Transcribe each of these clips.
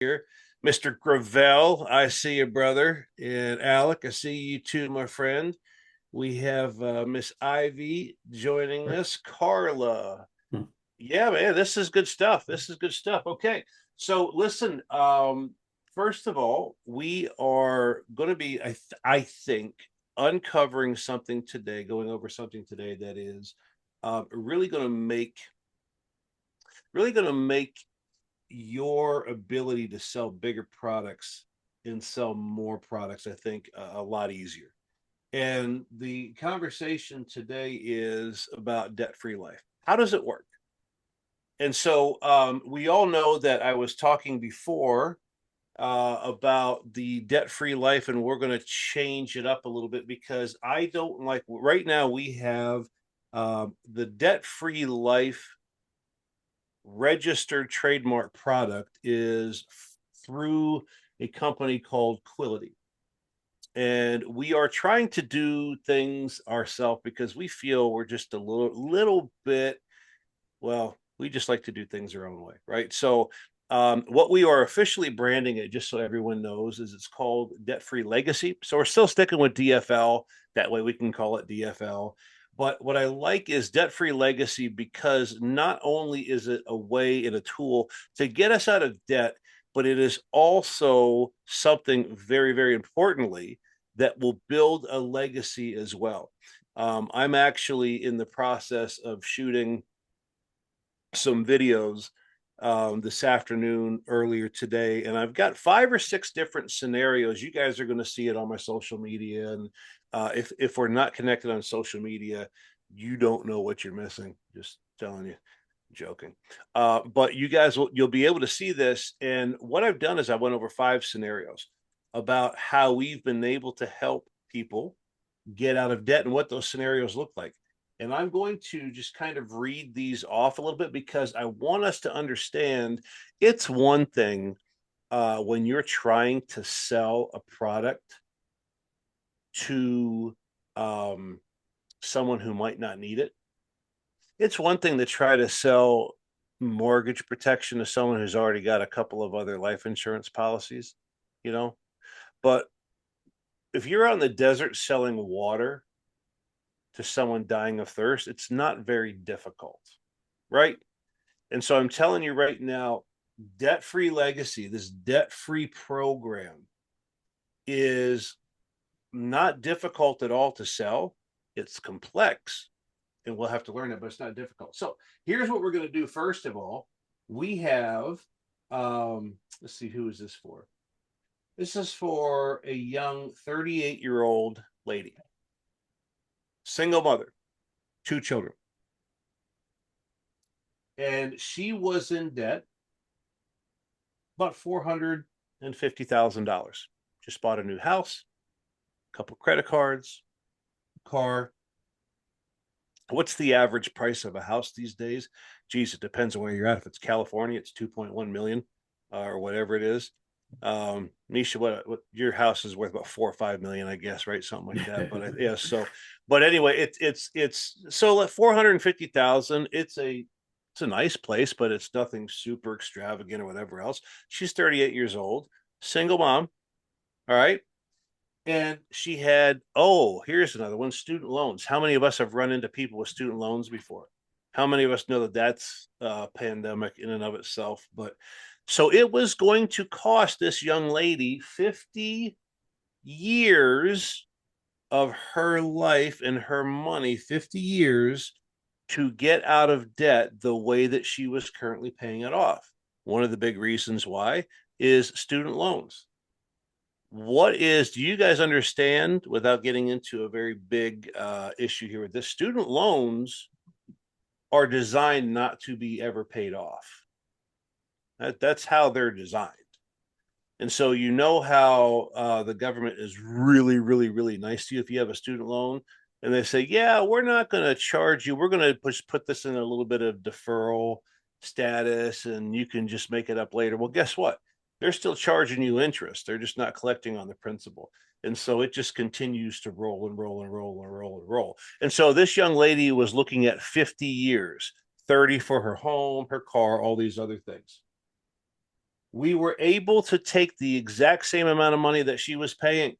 here. Mr. Gravel, I see you, brother. And Alec, I see you too, my friend. We have Miss Ivy joining us. Carla. Hmm. Yeah, man, this is good stuff. This is good stuff. Okay. So listen, first of all, we are going to be, I think, uncovering something today, going over something today that is really going to make your ability to sell bigger products and sell more products, I think, a lot easier. And the conversation today is about debt free life. How does it work? And so we all know that I was talking before about the debt free life, and we're going to change it up a little bit because I don't like right now we have the debt free life registered trademark product is through a company called Quility. And we are trying to do things ourselves because we feel we're just a little bit, well, we just like to do things our own way, right? So what we are officially branding it, just so everyone knows, is it's called Debt Free Legacy. So we're still sticking with DFL. That way we can call it DFL. But what I like is Debt Free Legacy because not only is it a way and a tool to get us out of debt, but it is also something very, very importantly that will build a legacy as well. I'm actually in the process of shooting some videos this afternoon, earlier today, and I've got 5 or 6 different scenarios. You guys are going to see it on my social media, and if we're not connected on social media, you don't know what you're missing. Just telling you, joking. But you'll be able to see this. And what I've done is I went over 5 scenarios about how we've been able to help people get out of debt and what those scenarios look like. And I'm going to just kind of read these off a little bit because I want us to understand it's one thing when you're trying to sell a product to um, someone who might not need it. It's one thing to try to sell mortgage protection to someone who's already got a couple of other life insurance policies, you know. But if you're on the desert selling water to someone dying of thirst, it's not very difficult, right? And so I'm telling you right now, debt free legacy, this debt free program is not difficult at all to sell. It's complex and we'll have to learn it, but it's not difficult. So here's what we're going to do. First of all, we have, let's see, who is this for? This is for a young 38-year-old lady, single mother, 2 children. And she was in debt about $450,000. Just bought a new house, a couple credit cards, car. What's the average price of a house these days? Geez, it depends on where you're at. If it's California, it's 2.1 million or whatever it is. Misha, what your house is worth about 4 or 5 million, I guess, right? Something like that. But yeah, so but anyway, it's so like 450,000. It's a nice place, but it's nothing super extravagant or whatever else. She's 38 years old, single mom. All right. And she had, oh, here's another one, student loans. How many of us have run into people with student loans before? How many of us know that that's a pandemic in and of itself? But so it was going to cost this young lady 50 years of her life and her money, 50 years to get out of debt the way that she was currently paying it off. One of the big reasons why is student loans. Do you guys understand, without getting into a very big issue here with this, student loans are designed not to be ever paid off. That's how they're designed. And so you know how the government is really, really, really nice to you if you have a student loan and they say, yeah, we're not going to charge you. We're going to put this in a little bit of deferral status and you can just make it up later. Well, guess what? They're still charging you interest. They're just not collecting on the principal. And so it just continues to roll and roll and roll and roll and roll. And so this young lady was looking at 50 years, 30 for her home, her car, all these other things. We were able to take the exact same amount of money that she was paying,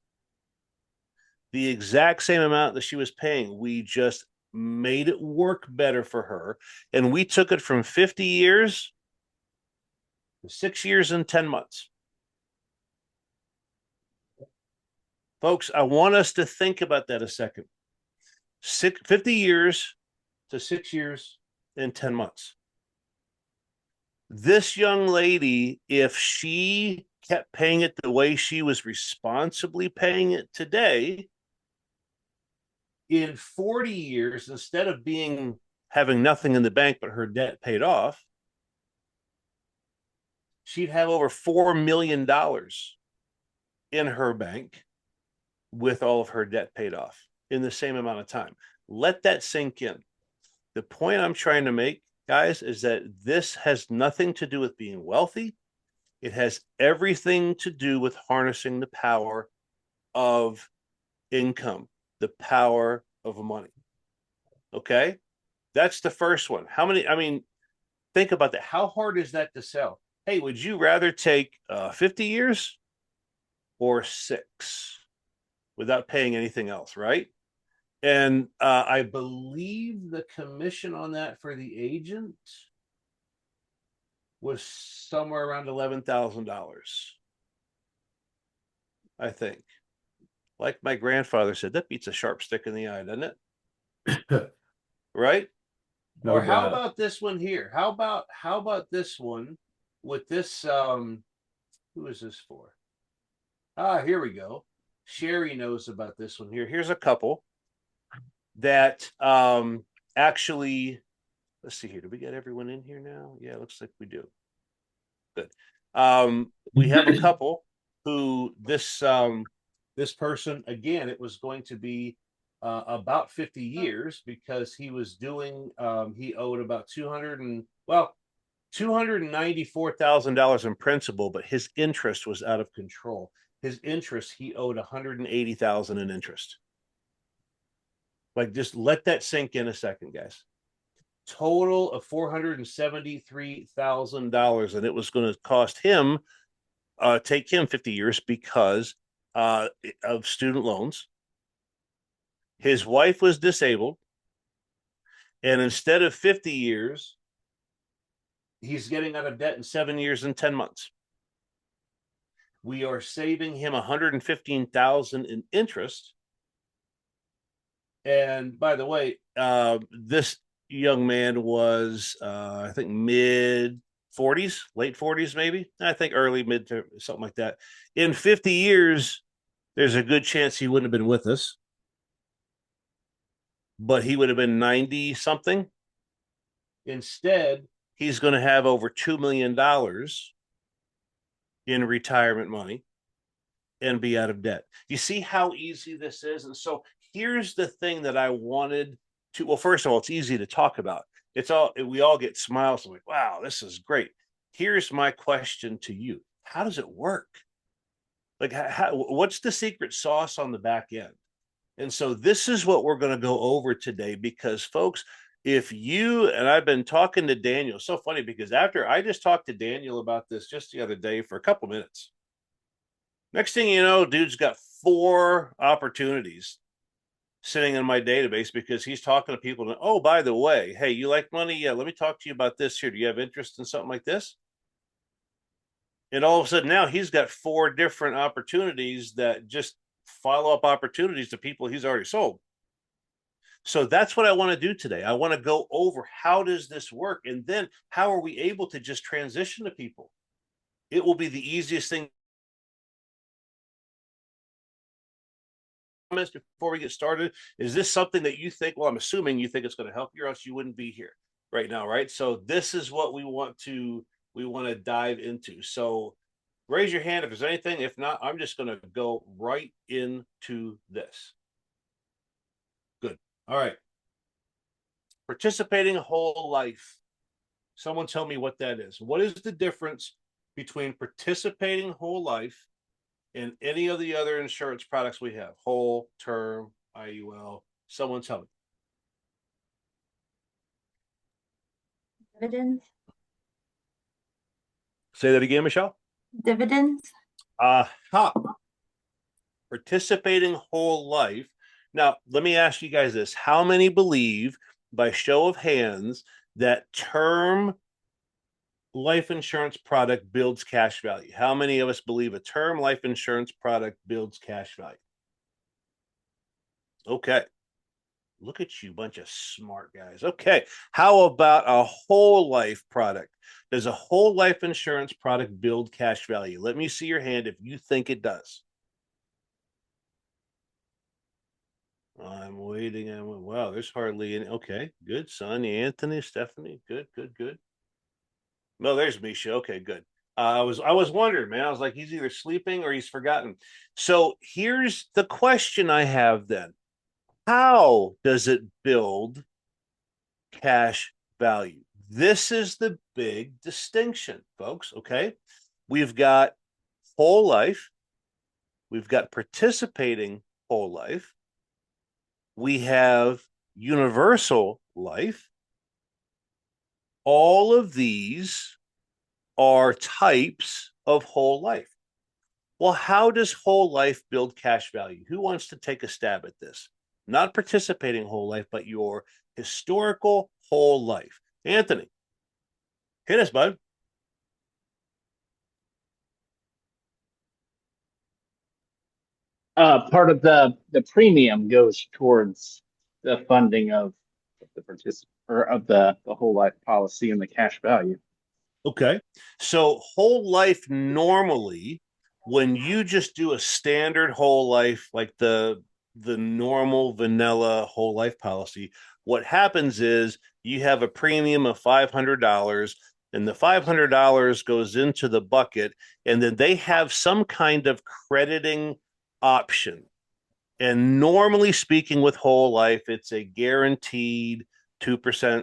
the exact same amount that she was paying. We just made it work better for her. And we took it from 50 years to 6 years and 10 months. Folks, I want us to think about that a second. 50 years to 6 years and 10 months. This young lady, if she kept paying it the way she was responsibly paying it today, in 40 years, instead of having nothing in the bank but her debt paid off, she'd have over $4 million in her bank with all of her debt paid off in the same amount of time. Let that sink in. The point I'm trying to make, guys, is that this has nothing to do with being wealthy. It has everything to do with harnessing the power of income, the power of money. Okay? That's the first one. Think about that. How hard is that to sell? Hey, would you rather take 50 years or 6 without paying anything else, right? And I believe the commission on that for the agent was somewhere around $11,000. I think. Like my grandfather said, that beats a sharp stick in the eye, doesn't it? Right? No Or how doubt. about this one here? How about this one with this who is this for? Here we go. Sherry knows about this one here. Here's a couple that actually, let's see here. Do we get everyone in here now? Yeah, looks like we do. Good. We have a couple who this person, again, it was going to be about 50 years because he was doing he owed about $294,000 in principal, but his interest was out of control. His interest, he owed 180,000 in interest. Like, just let that sink in a second, guys. Total of $473,000, and it was going to cost him take him 50 years because of student loans. His wife was disabled, and instead of 50 years, he's getting out of debt in 7 years and 10 months. We are saving him 115,000 in interest. And by the way, this young man was, I think, mid 40s, late 40s, maybe. I think early, mid to something like that. In 50 years, there's a good chance he wouldn't have been with us, but he would have been 90 something. Instead, he's going to have over $2 million in retirement money and be out of debt. You see how easy this is? And so here's the thing that I wanted to, well, first of all, it's easy to talk about. We all get smiles like, wow, this is great. Here's my question to you. How does it work? Like, what's the secret sauce on the back end? And so this is what we're going to go over today because, folks, if you, and I've been talking to Daniel, so funny because after I just talked to Daniel about this just the other day for a couple minutes. Next thing you know, dude's got 4 opportunities sitting in my database because he's talking to people. Oh, by the way, hey, you like money? Yeah, let me talk to you about this here. Do you have interest in something like this? And all of a sudden now he's got 4 different opportunities that just follow-up opportunities to people he's already sold. So that's what I want to do today. I want to go over how does this work, and then how are we able to just transition to people? It will be the easiest thing. Comments before we get started. Is this something that you think? Well, I'm assuming you think it's going to help you, or else you wouldn't be here right now, right? So this is what we want to dive into. So raise your hand if there's anything. If not, I'm just going to go right into this. Good. All right. Participating whole life. Someone tell me what that is. What is the difference between participating whole life and any of the other insurance products we have? Whole, term, IUL. Someone tell me. Dividends. Say that again, Michelle. Dividends? Ha, participating whole life. Now, let me ask you guys this. How many believe, by show of hands, that term life insurance product builds cash value? How many of us believe a term life insurance product builds cash value? Okay. Look at you, bunch of smart guys. Okay. How about a whole life product? Does a whole life insurance product build cash value? Let me see your hand if you think it does. I'm waiting. Wow, there's hardly any. Okay, good. Sonny, Anthony, Stephanie. Good, good, good. No, there's Misha. Okay, good. I was wondering, man. I was like, he's either sleeping or he's forgotten. So here's the question I have then. How does it build cash value? This is the big distinction, folks. Okay. We've got whole life, we've got participating whole life, we have universal life. All of these are types of whole life. Well, how does whole life build cash value? Who wants to take a stab at this? Not participating whole life, but your historical whole life. Anthony, hit us, bud. Part of the premium goes towards the funding of the participant or of the whole life policy and the cash value. Okay. So whole life normally, when you just do a standard whole life, like the normal vanilla whole life policy, what happens is you have a premium of $500 and the $500 goes into the bucket and then they have some kind of crediting option. And normally speaking with whole life, it's a guaranteed 2%,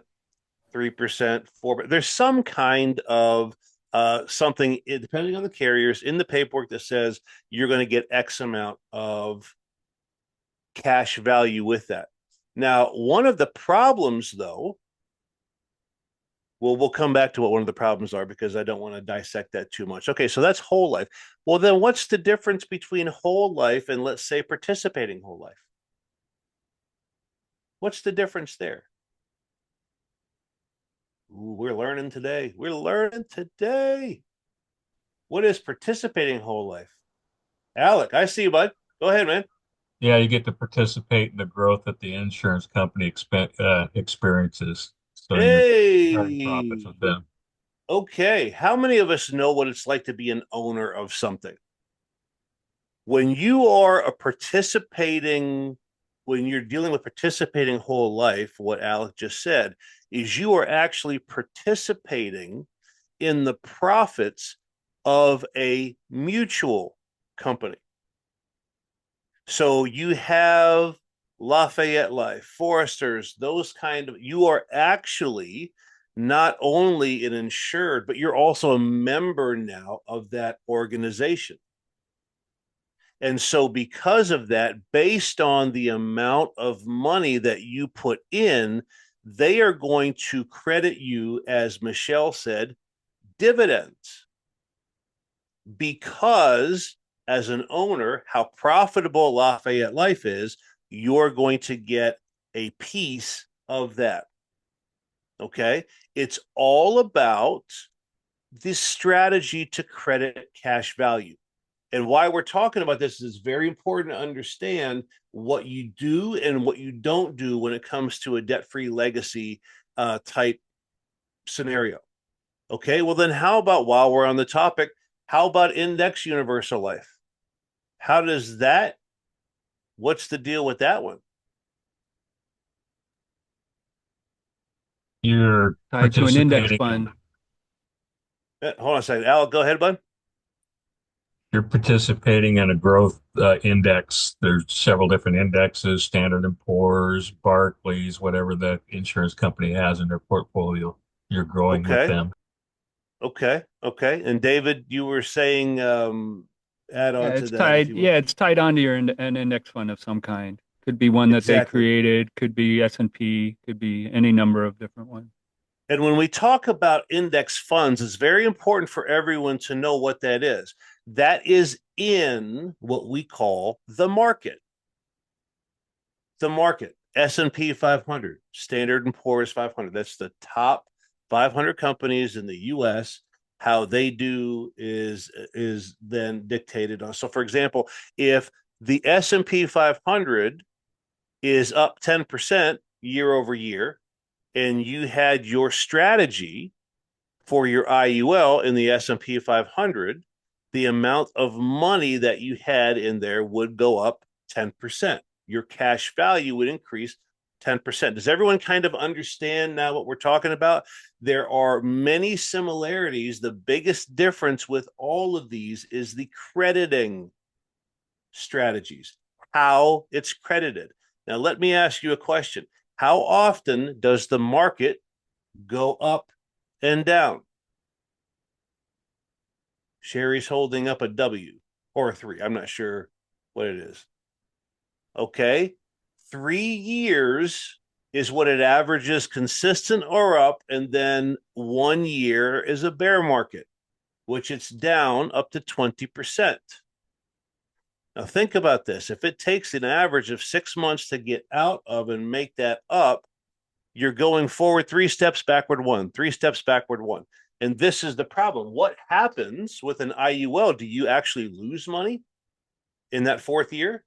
3%, 4%. There's some kind of something, depending on the carriers, in the paperwork that says you're going to get X amount of cash value with that. Now, one of the problems, though, well, we'll come back to what one of the problems are because I don't want to dissect that too much. Okay, so that's whole life. Well, then what's the difference between whole life and, let's say, participating whole life? What's the difference there? Ooh, we're learning today. We're learning today. What is participating whole life? Alec, I see you, bud. Go ahead, man. Yeah, you get to participate in the growth that the insurance company experiences. So you're sharing profits Hey, with them. okay. How many of us know what it's like to be an owner of something? When you are a participating, when you're dealing with participating whole life, what Alec just said is you are actually participating in the profits of a mutual company. So you have Lafayette Life, Foresters, those kind of, you are actually not only an insured, but you're also a member now of that organization. And so, because of that, based on the amount of money that you put in, they are going to credit you, as Michelle said, dividends. Because as an owner, how profitable Lafayette Life is, you're going to get a piece of that. Okay. It's all about this strategy to credit cash value. And why we're talking about this is very important to understand what you do and what you don't do when it comes to a debt free legacy type scenario. Okay. Well, then, how about while we're on the topic, how about index universal life? How does that, what's the deal with that one? You're Tied to an index participating in fund. Hold on a second. Al, go ahead, bud. you're participating in a growth index. There's several different indexes, Standard and Poor's, Barclays, whatever the insurance company has in their portfolio. You're growing with Okay. them. Okay. Okay. And David, you were saying, add Yeah, on to it's that if tied. you will. Yeah, it's tied onto an index fund of some kind. Could be one that they Exactly. created, could be S&P, could be any number of different ones. And when we talk about index funds, it's very important for everyone to know what that is. That is in what we call the market. The market, S&P 500, Standard & Poor's 500. That's the top 500 companies in the U.S. How they do is then dictated on. So, for example, if the S&P 500 is up 10% year over year, and you had your strategy for your IUL in the S&P 500, the amount of money that you had in there would go up 10%. Your cash value would increase 10%. Does everyone kind of understand now what we're talking about? There are many similarities. The biggest difference with all of these is the crediting strategies, how it's credited. Now, let me ask you a question. How often does the market go up and down? Sherry's holding up a W or a 3. I'm not sure what it is. Okay. 3 years is what it averages consistent or up. And then 1 year is a bear market, which it's down up to 20%. Now, think about this. If it takes an average of 6 months to get out of and make that up, you're going forward 3 steps, backward 1, 3 steps, backward 1. And this is the problem. What happens with an IUL? Do you actually lose money in that 4th year?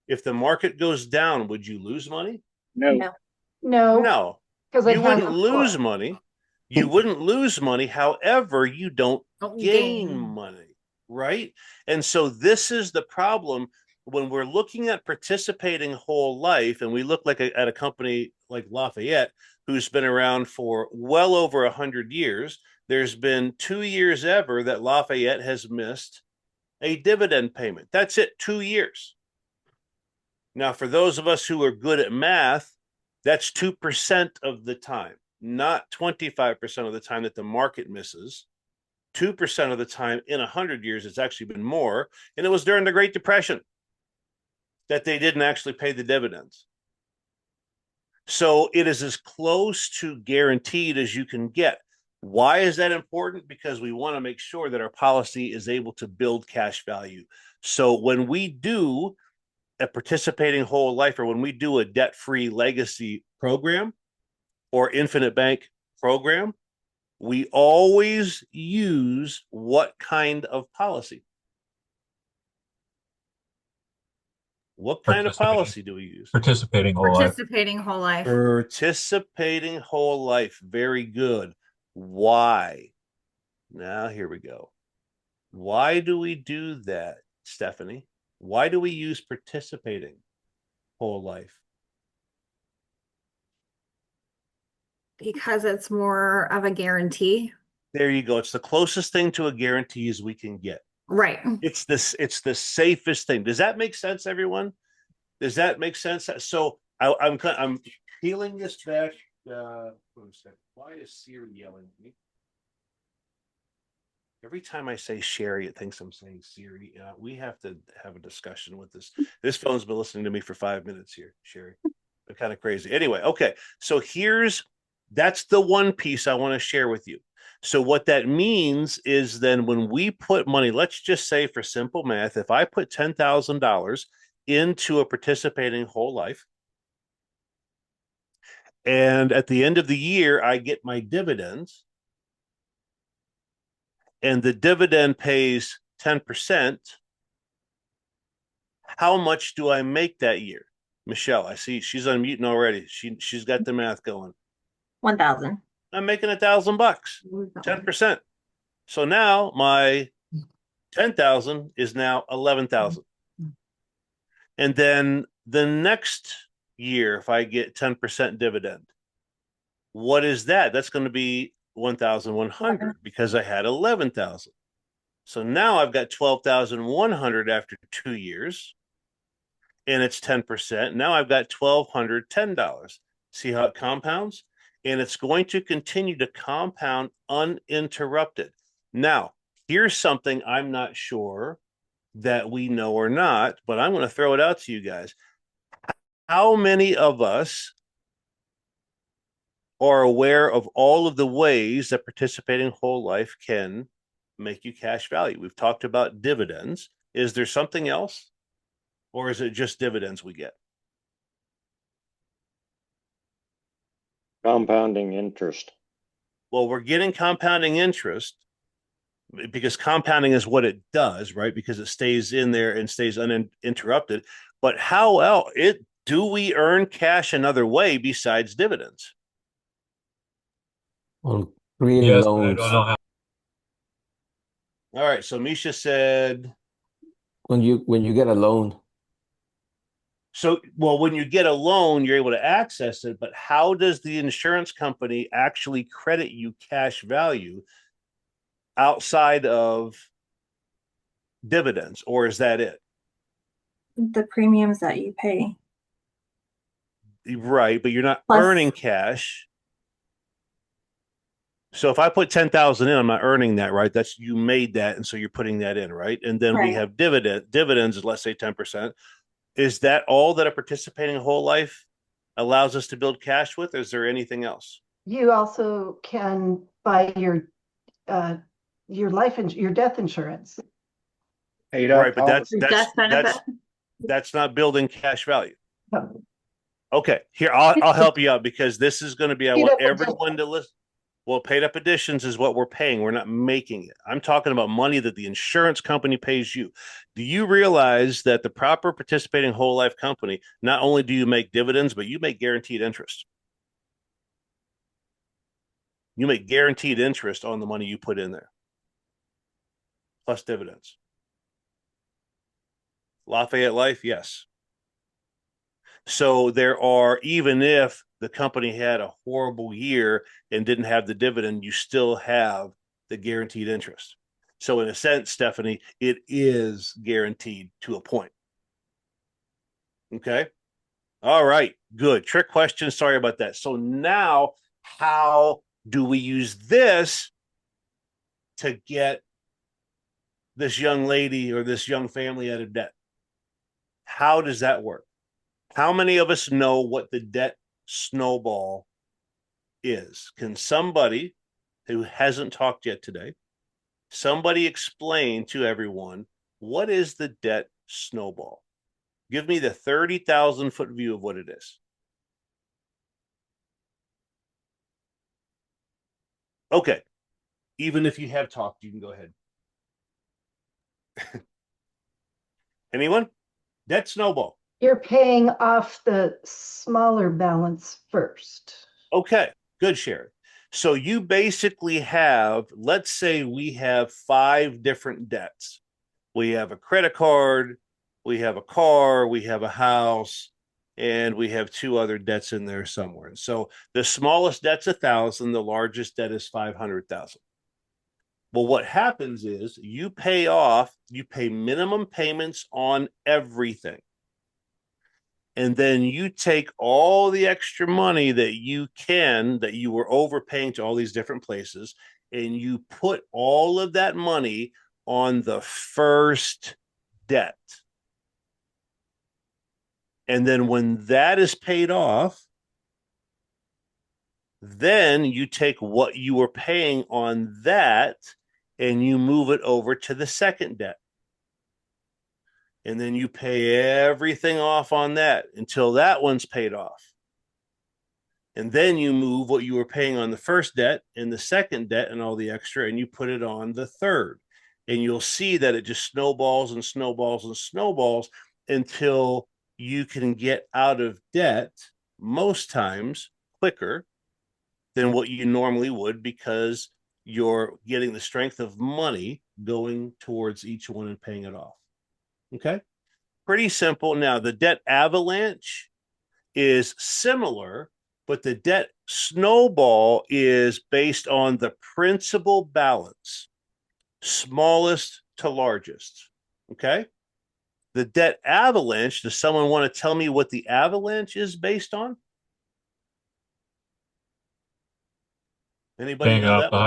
If the market goes down, would you lose money? No. No. Because You wouldn't lose money. You wouldn't lose money. However, you don't gain money, right? And so this is the problem when we're looking at participating whole life, and we look like at a company like Lafayette, who's been around for well over 100 years. There's been 2 years ever that Lafayette has missed a dividend payment. That's it, 2 years. Now, for those of us who are good at math, that's 2% of the time, not 25% of the time that the market misses. 2% of the time in 100 years, it's actually been more. And it was during the Great Depression that they didn't actually pay the dividends. So it is as close to guaranteed as you can get. Why is that important? Because we want to make sure that our policy is able to build cash value. So when we do a participating whole life, or when we do a debt-free legacy program or infinite bank program, we always use what kind of policy? What kind of policy do we use? Participating whole life. Participating whole life. Participating whole life. Very good. Why? Now, here we go. Why do we do that, Stephanie? Why do we use participating whole life? Because it's more of a guarantee. There you go. It's the closest thing to a guarantee as we can get. Right. It's the safest thing. Does that make sense, everyone? Does that make sense? So I'm peeling this back. Why is Siri yelling at me? Every time I say Sherry, it thinks I'm saying Siri. We have to have a discussion with this. This phone's been listening to me for 5 minutes here, Sherry. They're kind of crazy. Anyway, okay. So that's the one piece I want to share with you. So what that means is then when we put money, let's just say for simple math, if I put $10,000 into a participating whole life, and at the end of the year, I get my dividends, and the dividend pays 10%, how much do I make that year? Michelle, I see she's unmuting already. She's got the math going. 1,000. I'm making $1,000, 10%. So now my 10,000 is now 11,000. And then the next year, if I get 10% dividend, what is that? That's going to be 1,100 because I had 11,000. So now I've got 12,100 after 2 years, and it's 10%. Now I've got $1,210. See how it compounds? And it's going to continue to compound uninterrupted. Now, here's something I'm not sure that we know or not, but I'm going to throw it out to you guys. How many of us are aware of all of the ways that participating whole life can make you cash value. We've talked about dividends. Is there something else? Or is it just dividends we get? Compounding interest. Well, we're getting compounding interest because compounding is what it does, right? Because it stays in there and stays uninterrupted. But how else do we earn cash another way besides dividends? On green Yes, but I loans, don't know how. All right. So Misha said, when you get a loan, so, well, when you get a loan, you're able to access it, but how does the insurance company actually credit you cash value outside of dividends, or is that it? The premiums that you pay. Right, but you're not Plus- earning cash. So if I put 10,000 in, I'm not earning that, right? That's you made that, and so you're putting that in, right? And then we Right. have dividends, let's say 10%. Is that all that a participating whole life allows us to build cash with? Is there anything else? You also can buy your your death insurance. Paid up Right, but that's Your that's death benefit. that's not building cash value. No. Okay, here I'll help you out because this is going to be I Paid want up everyone to listen. Well, paid up additions is what we're paying. We're not making it. I'm talking about money that the insurance company pays you. Do you realize that the proper participating whole life company, not only do you make dividends, but you make guaranteed interest? You make guaranteed interest on the money you put in there, plus dividends. Lafayette Life, yes. So there are, even if the company had a horrible year and didn't have the dividend, you still have the guaranteed interest. So in a sense, Stephanie, it is guaranteed to a point. Okay. All right. Good. Trick question. Sorry about that. So now, how do we use this to get this young lady or this young family out of debt? How does that work? How many of us know what the debt snowball is? Can somebody who hasn't talked yet today, somebody explain to everyone what is the debt snowball? Give me the 30,000 foot view of what it is. Okay. Even if you have talked, you can go ahead. Anyone? Debt snowball. You're paying off the smaller balance first. Okay, good, Sherry. So you basically have, let's say we have 5 different debts. We have a credit card, we have a car, we have a house, and we have 2 other debts in there somewhere. So the smallest debt's 1,000, the largest debt is 500,000. Well, what happens is you pay minimum payments on everything. And then you take all the extra money that you were overpaying to all these different places, and you put all of that money on the first debt. And then when that is paid off, then you take what you were paying on that and you move it over to the second debt. And then you pay everything off on that until that one's paid off. And then you move what you were paying on the first debt and the second debt and all the extra, and you put it on the third. And you'll see that it just snowballs and snowballs and snowballs until you can get out of debt most times quicker than what you normally would, because you're getting the strength of money going towards each one and paying it off. Okay. Pretty simple. Now, the debt avalanche is similar, but the debt snowball is based on the principal balance, smallest to largest. Okay. The debt avalanche, does someone want to tell me what the avalanche is based on? Anybody Paying know off that the one?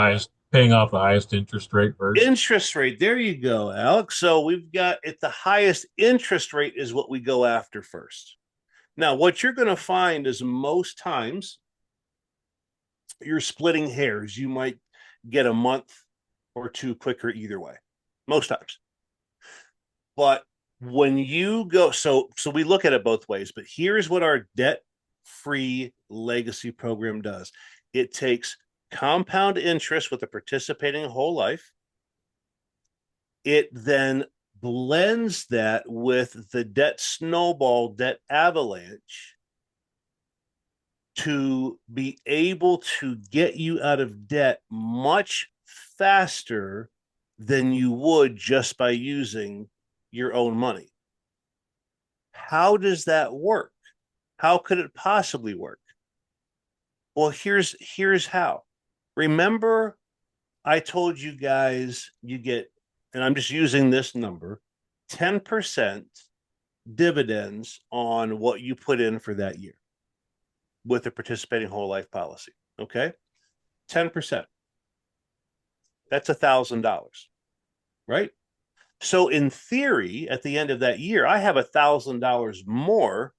highest interest rate first. Interest rate. There you go, Alex. So we've got at the highest interest rate is what we go after first. Now, what you're going to find is most times you're splitting hairs. You might get a month or two quicker either way, most times. But when you go, so we look at it both ways, but here's what our debt-free legacy program does. It takes compound interest with a participating whole life. It then blends that with the debt snowball, debt avalanche, to be able to get you out of debt much faster than you would just by using your own money. How does that work? How could it possibly work? Well, here's how. Remember, I told you guys you get, and I'm just using this number, 10% dividends on what you put in for that year with a participating whole life policy. Okay. 10%. That's $1,000, right? So in theory, at the end of that year, I have $1,000 more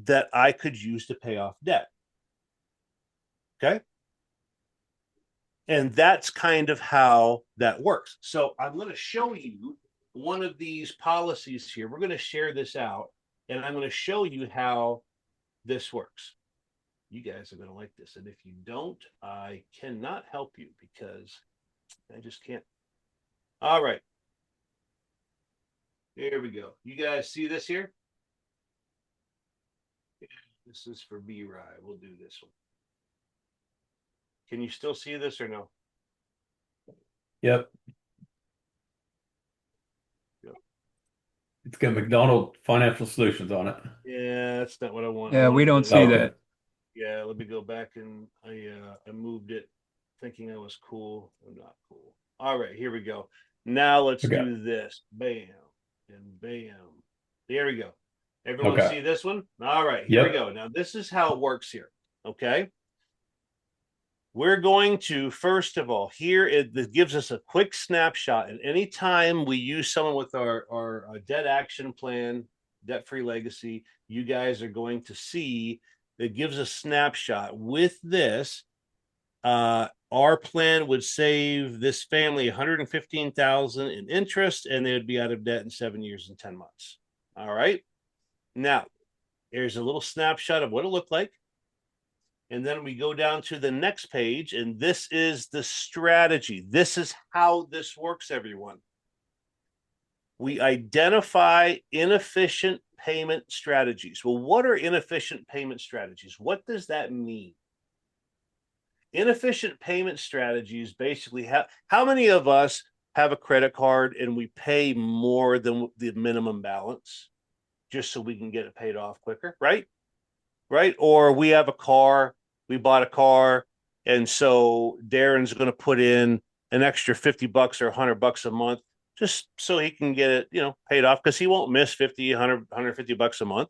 that I could use to pay off debt. Okay. And that's kind of how that works. So I'm going to show you one of these policies here. We're going to share this out, and I'm going to show you how this works. You guys are going to like this. And if you don't, I cannot help you because I just can't. All right. Here we go. You guys see this here? This is for B-Rye. We'll do this one. Can you still see this or no? Yep. Yep. It's got McDonald Financial Solutions on it. Yeah, that's not what I want. Yeah, we don't see Okay. that. Yeah, let me go back, and I moved it thinking I was cool. I'm not cool. All right, here we go. Now let's Okay. do this. Bam and bam. There we go. Everyone Okay. see this one? All right, here we Yep. go. Now this is how it works here. Okay. We're going to, first of all, here it gives us a quick snapshot. And anytime we use someone with our debt action plan, debt-free legacy, you guys are going to see that gives a snapshot. With this, our plan would save this family $115,000 in interest, and they would be out of debt in 7 years and 10 months. All right. Now, there's a little snapshot of what it looked like. And then we go down to the next page, and this is the strategy. This is how this works, everyone. We identify inefficient payment strategies. Well, what are inefficient payment strategies? What does that mean? Inefficient payment strategies basically have, how many of us have a credit card and we pay more than the minimum balance just so we can get it paid off quicker, right? Right? Or we have a car, we bought a car, and so Darren's going to put in an extra $50 or $100 a month just so he can get it, paid off, because he won't miss 50, 100, $150 a month,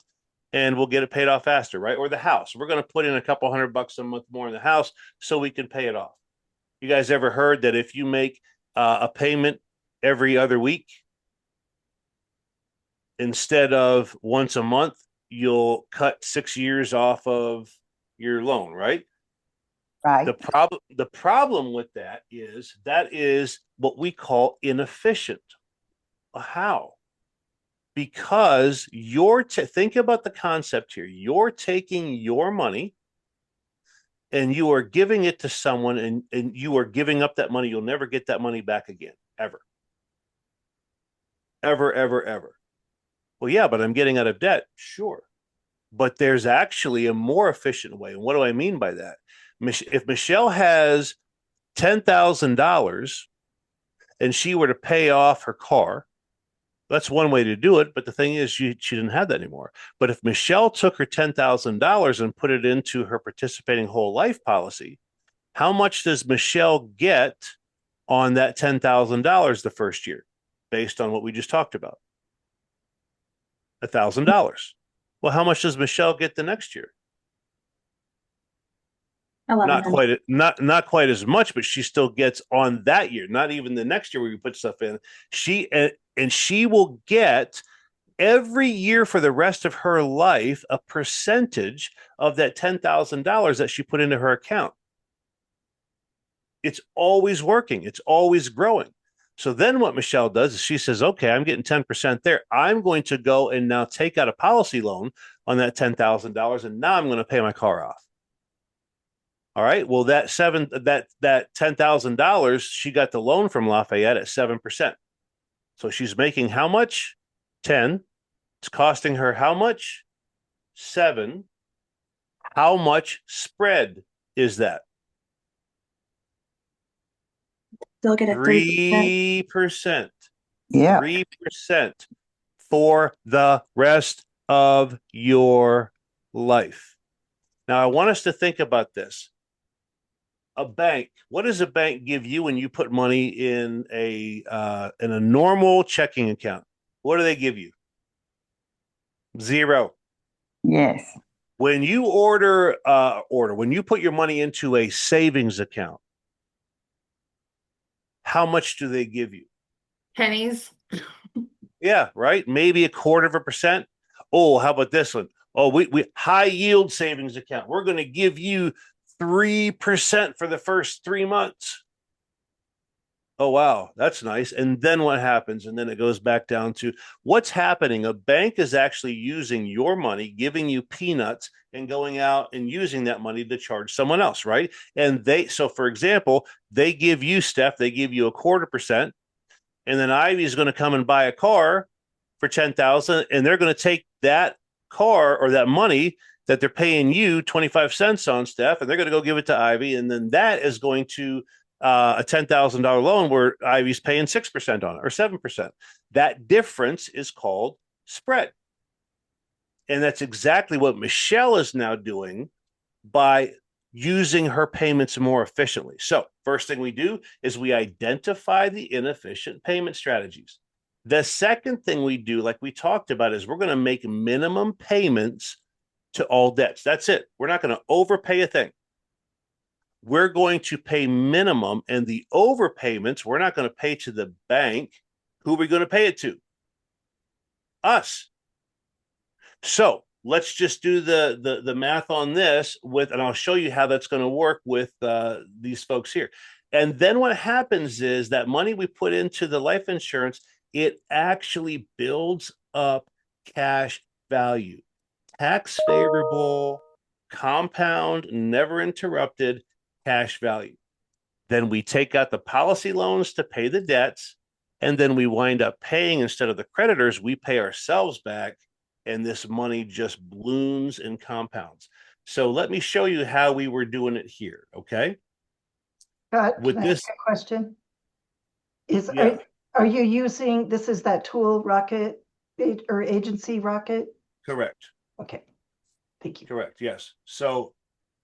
and we'll get it paid off faster, right? Or the house, we're going to put in a couple $100 a month more in the house so we can pay it off. You guys ever heard that if you make a payment every other week instead of once a month, you'll cut 6 years off of your loan, right? Right. The problem with that is what we call inefficient. How? Because think about the concept here. You're taking your money and you are giving it to someone, and you are giving up that money. You'll never get that money back again, ever. Ever, ever, ever. Well, yeah, but I'm getting out of debt. Sure. But there's actually a more efficient way. And what do I mean by that? If Michelle has $10,000 and she were to pay off her car, that's one way to do it. But the thing is, she didn't have that anymore. But if Michelle took her $10,000 and put it into her participating whole life policy, how much does Michelle get on that $10,000 the first year, based on what we just talked about? $1,000. Well, how much does Michelle get the next year? Not quite as much, but she still gets on that year. Not even the next year where you put stuff in. She will get every year for the rest of her life a percentage of that $10,000 that she put into her account. It's always working. It's always growing. So then what Michelle does is she says, okay, I'm getting 10% there. I'm going to go and now take out a policy loan on that $10,000, and now I'm going to pay my car off. All right. Well, that $10,000, she got the loan from Lafayette at 7%. So she's making how much? 10. It's costing her how much? 7. How much spread is that? Still get a 3%. 3%. Yeah. 3% for the rest of your life. Now, I want us to think about this. A bank, what does a bank give you when you put money in a normal checking account? What do they give you? 0. Yes. When you when you put your money into a savings account, how much do they give you? Pennies. Yeah, right. Maybe 1/4%. Oh, how about this one? Oh, we high yield savings account. We're going to give you 3% for the first 3 months. Oh, wow, that's nice. And then what happens? And then it goes back down to what's happening. A bank is actually using your money, giving you peanuts, and going out and using that money to charge someone else, right? And so for example, they give you, Steph, they give you 1/4%, and then Ivy's going to come and buy a car for 10,000, and they're going to take that car or that money that they're paying you 25 cents on, Steph, and they're going to go give it to Ivy, and then that is going to a $10,000 loan where Ivy's paying 6% on it or 7%. That difference is called spread. And that's exactly what Michelle is now doing by using her payments more efficiently. So first thing we do is we identify the inefficient payment strategies. The second thing we do, like we talked about, is we're going to make minimum payments to all debts. That's it. We're not going to overpay a thing. We're going to pay minimum, and the overpayments, we're not going to pay to the bank. Who are we going to pay it to? Us. So let's just do the math on this and I'll show you how that's going to work with these folks here. And then what happens is that money we put into the life insurance, it actually builds up cash value. Tax favorable, compound, never interrupted cash value. Then we take out the policy loans to pay the debts, and then we wind up paying, instead of the creditors, we pay ourselves back, and this money just blooms and compounds. So let me show you how we were doing it here, okay? Scott, With can I this, ask a question? yeah. Are you using, this is that tool Rocket or agency Rocket? Correct. Okay, thank you. Correct. Yes. So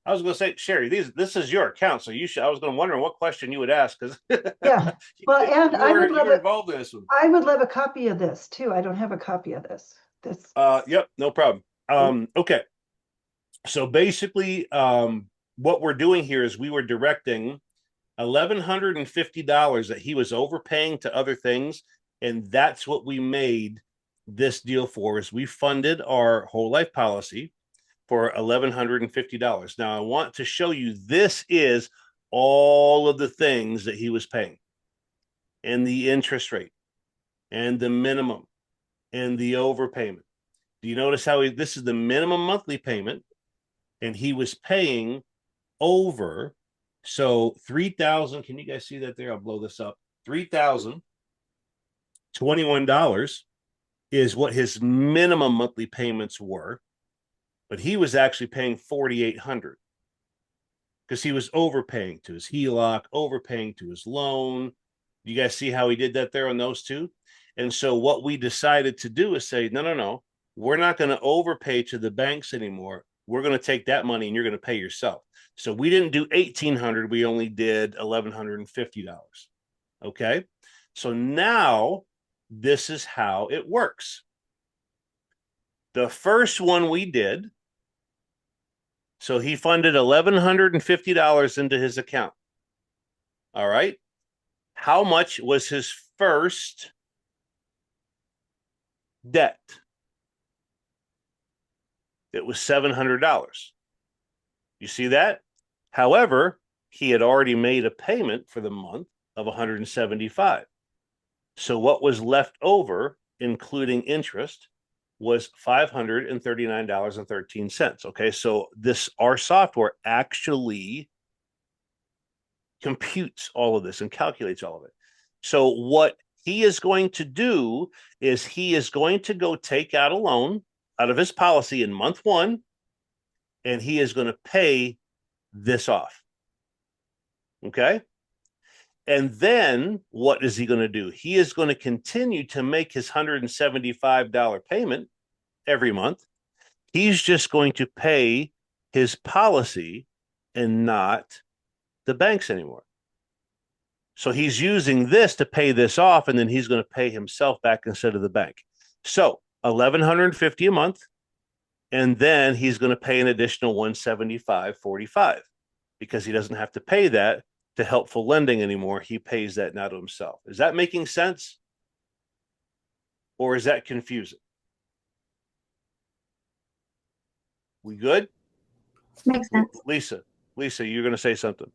I was going to say, Sherry, this is your account, so you should. I was going to wonder what question you would ask, because Yeah. Well, and you're involved in this one. I would love a copy of this too. I don't have a copy of this. Yep, no problem. Okay. So basically, what we're doing here is we were directing $1,150 that he was overpaying to other things, and that's what we made this deal for. Is we funded our whole life policy for $1,150. Now I want to show you, this is all of the things that he was paying, and the interest rate, and the minimum, and the overpayment. Do you notice how this is the minimum monthly payment, and he was paying over? So 3,000. Can you guys see that there? I'll blow this up. $3,021 is what his minimum monthly payments were, but he was actually paying $4,800 because he was overpaying to his HELOC, overpaying to his loan. You guys see how he did that there on those two? And so what we decided to do is say, no, we're not going to overpay to the banks anymore. We're going to take that money and you're going to pay yourself. So we didn't do $1,800. We only did $1,150. Okay. So now this is how it works. The first one we did, so he funded $1,150 into his account. All right. How much was his first debt. It was $700. You see that? However, he had already made a payment for the month of $175. So what was left over, including interest, was $539.13. Okay, so our software actually computes all of this and calculates all of it. So what he is going to do is he is going to go take out a loan out of his policy in month one, and he is going to pay this off. Okay. And then what is he going to do? He is going to continue to make his $175 payment every month. He's just going to pay his policy and not the banks anymore. So he's using this to pay this off, and then he's going to pay himself back instead of the bank. So $1,150 a month, and then he's going to pay an additional $175.45 because he doesn't have to pay that to Helpful Lending anymore. He pays that now to himself. Is that making sense? Or is that confusing? We good? Makes sense. Lisa, you're going to say something.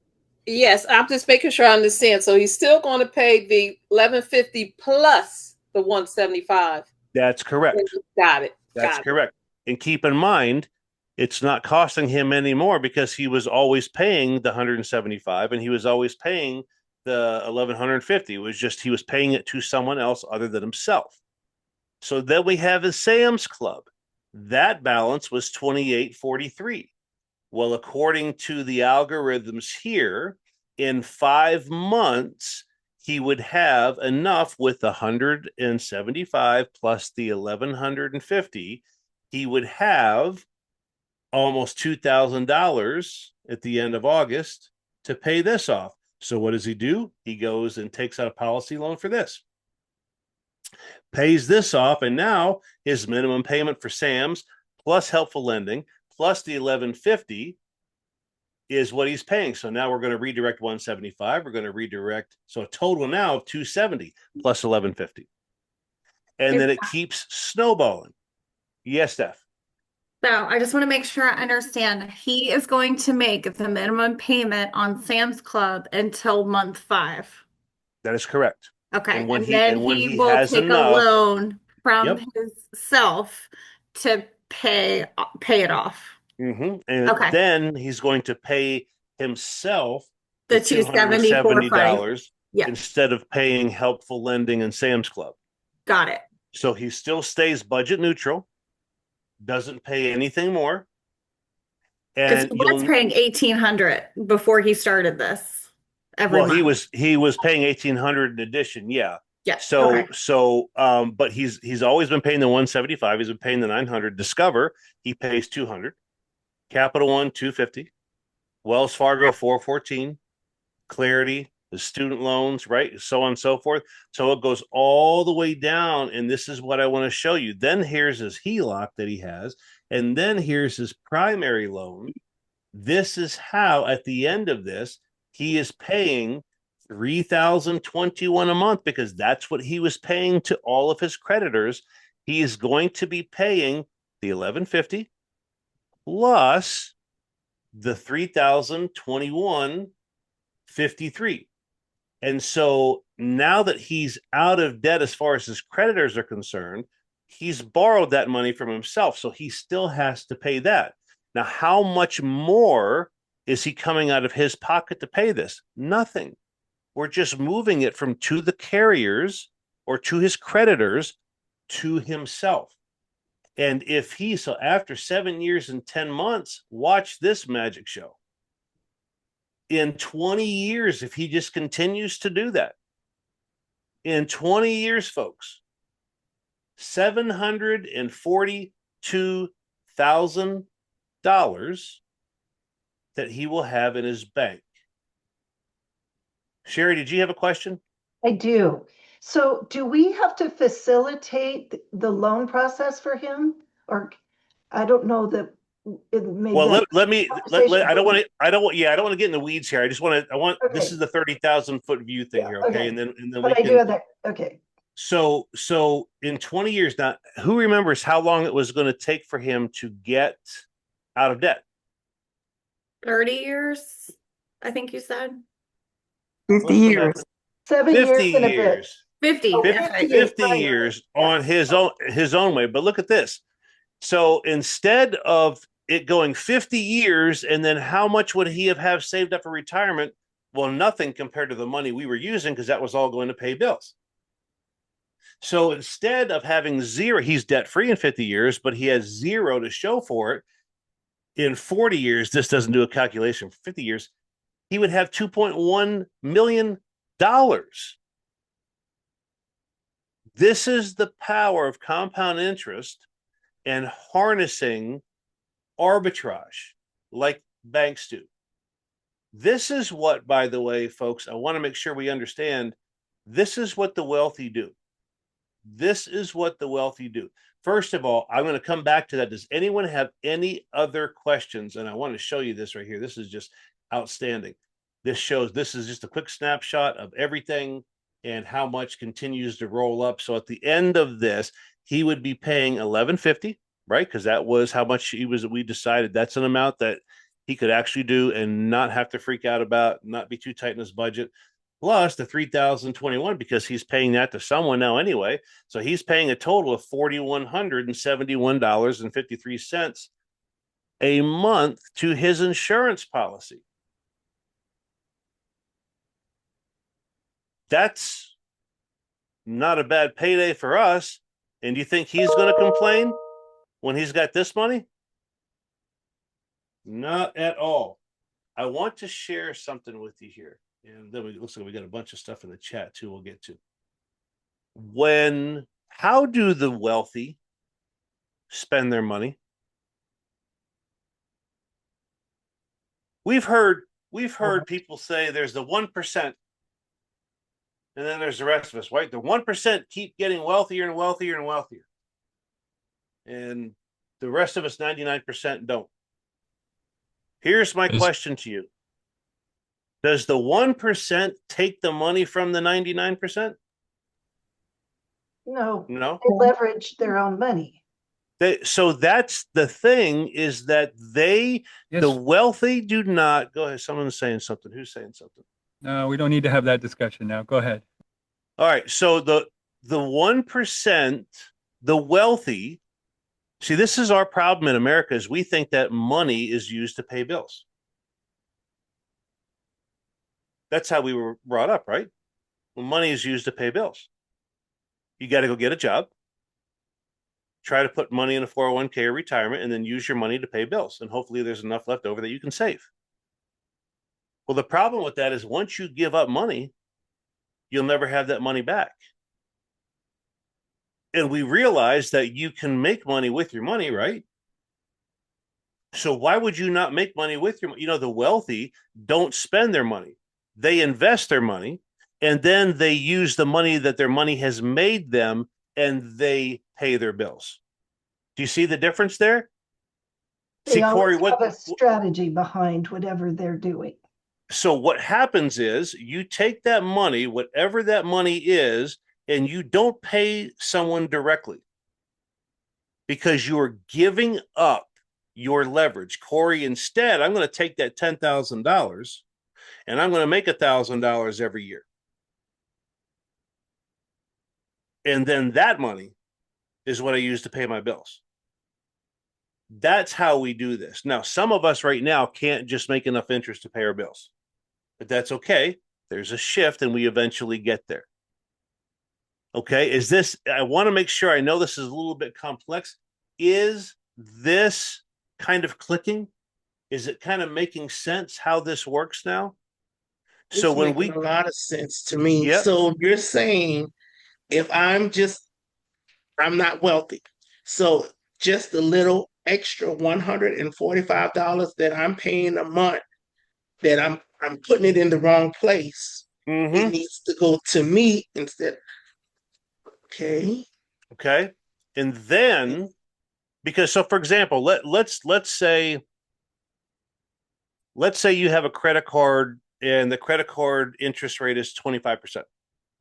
Yes, I'm just making sure I understand. So he's still going to pay the $1,150 plus the $175. That's correct. Got it. That's correct. And keep in mind, it's not costing him anymore because he was always paying the $175 and he was always paying the $1,150. It was just he was paying it to someone else other than himself. So then we have his Sam's Club. That balance was $28.43. Well, according to the algorithms here, in 5 months, he would have enough with the $175 plus the $1,150. He would have almost $2,000 at the end of August to pay this off. So what does he do? He goes and takes out a policy loan for this, pays this off, and now his minimum payment for Sam's plus Helpful Lending plus the $1,150 is what he's paying. So now we're going to redirect $175. We're going to redirect, so a total now of $270 plus $1,150, and then it keeps snowballing. Yes, Steph. So I just want to make sure I understand. He is going to make the minimum payment on Sam's Club until month 5. That is correct. Okay. And when he will has take enough, a loan from Yep. himself to pay it off. Mm-hmm. And Okay. then he's going to pay himself The $274 Yeah. instead of paying Helpful Lending and Sam's Club. Got it. So he still stays budget neutral, doesn't pay anything more. Because And he was paying $1,800 before he started this every month. he was paying $1,800 in addition, yeah. Yeah. So okay. But he's always been paying the $175. He's been paying the $900. Discover, he pays $200. Capital One $250. Wells Fargo $414. Clarity, the student loans, right? So on and so forth. So it goes all the way down, and this is what I want to show you. Then here's his HELOC that he has, and then here's his primary loan. This is how, at the end of this, he is paying $3,021 a month because that's what he was paying to all of his creditors. He is going to be paying the $1,150 plus the $3,021.53. And so now that he's out of debt as far as his creditors are concerned, he's borrowed that money from himself. So he still has to pay that. Now, how much more is he coming out of his pocket to pay this? Nothing. We're just moving it from to the carriers or to his creditors to himself. And so after 7 years and 10 months, watch this magic show. In 20 years, if he just continues to do that, in 20 years, folks, $742,000 that he will have in his bank. Sherry, did you have a question? I do. So do we have to facilitate the loan process for him? Or I don't know that it may. Well, I don't want to get in the weeds here. I want Okay. This is the 30,000 foot view thing here. Okay. Okay. And then But I do have that. Okay. So in 20 years now, who remembers how long it was going to take for him to get out of debt? 30 years, I think you said. 50 What's the years. math? 7 50 years and a bit. years. 50. Oh, That's 50 right. 50 right. years on his own way. But look at this. So instead of it going 50 years, and then how much would he have saved up for retirement? Well, nothing compared to the money we were using, because that was all going to pay bills. So instead of having zero, he's debt free in 50 years, but he has zero to show for it. In 40 years, this doesn't do a calculation. For 50 years, he would have $2.1 million. This is the power of compound interest and harnessing arbitrage like banks do. This is what, by the way, folks, I want to make sure we understand. This is what the wealthy do. This is what the wealthy do. First of all, I'm going to come back to that. Does anyone have any other questions? And I want to show you this right here. This is just outstanding. This is just a quick snapshot of everything and how much continues to roll up. So at the end of this, he would be paying $11.50, right? Because that was how much we decided that's an amount that he could actually do and not have to freak out about, not be too tight in his budget. Plus the $3,021, because he's paying that to someone now anyway. So he's paying a total of $4,171.53 a month to his insurance policy. That's not a bad payday for us. And do you think he's going to complain when he's got this money? Not at all. I want to share something with you here. And then looks like we got a bunch of stuff in the chat too. We'll get to. How do the wealthy spend their money? We've heard people say there's the 1%, and then there's the rest of us, right? The 1% keep getting wealthier and wealthier and wealthier. And the rest of us, 99%, don't. Here's my question to you. Does the 1% take the money from the 99%? No. No. They leverage their own money. So that's the thing, is that the wealthy do not. Go ahead. Someone's saying something. Who's saying something? No, we don't need to have that discussion now. Go ahead. All right. So the 1%, the wealthy, see, this is our problem in America, is we think that money is used to pay bills. That's how we were brought up, right? Well, money is used to pay bills. You got to go get a job, try to put money in a 401k or retirement, and then use your money to pay bills. And hopefully there's enough left over that you can save. Well, the problem with that is once you give up money, you'll never have that money back. And we realize that you can make money with your money, right? So why would you not make money with your money? You know, the wealthy don't spend their money. They invest their money, and then they use the money that their money has made them, and they pay their bills. Do you see the difference there? They always have a strategy behind whatever they're doing. So what happens is you take that money, whatever that money is, and you don't pay someone directly because you're giving up your leverage. Corey, instead, I'm going to take that $10,000 and I'm going to make $1,000 every year. And then that money is what I use to pay my bills. That's how we do this. Now, some of us right now can't just make enough interest to pay our bills, but that's okay. There's a shift and we eventually get there. Okay. I want to make sure, I know this is a little bit complex. Is this kind of clicking? Is it kind of making sense how this works now? It's making a lot of sense to me. Yep. So you're saying if I'm not wealthy, so just a little extra $145 that I'm paying a month, that I'm putting it in the wrong place. Mm-hmm. It needs to go to me instead. Okay. And then, because, so for example, let's say you have a credit card and the credit card interest rate is 25%.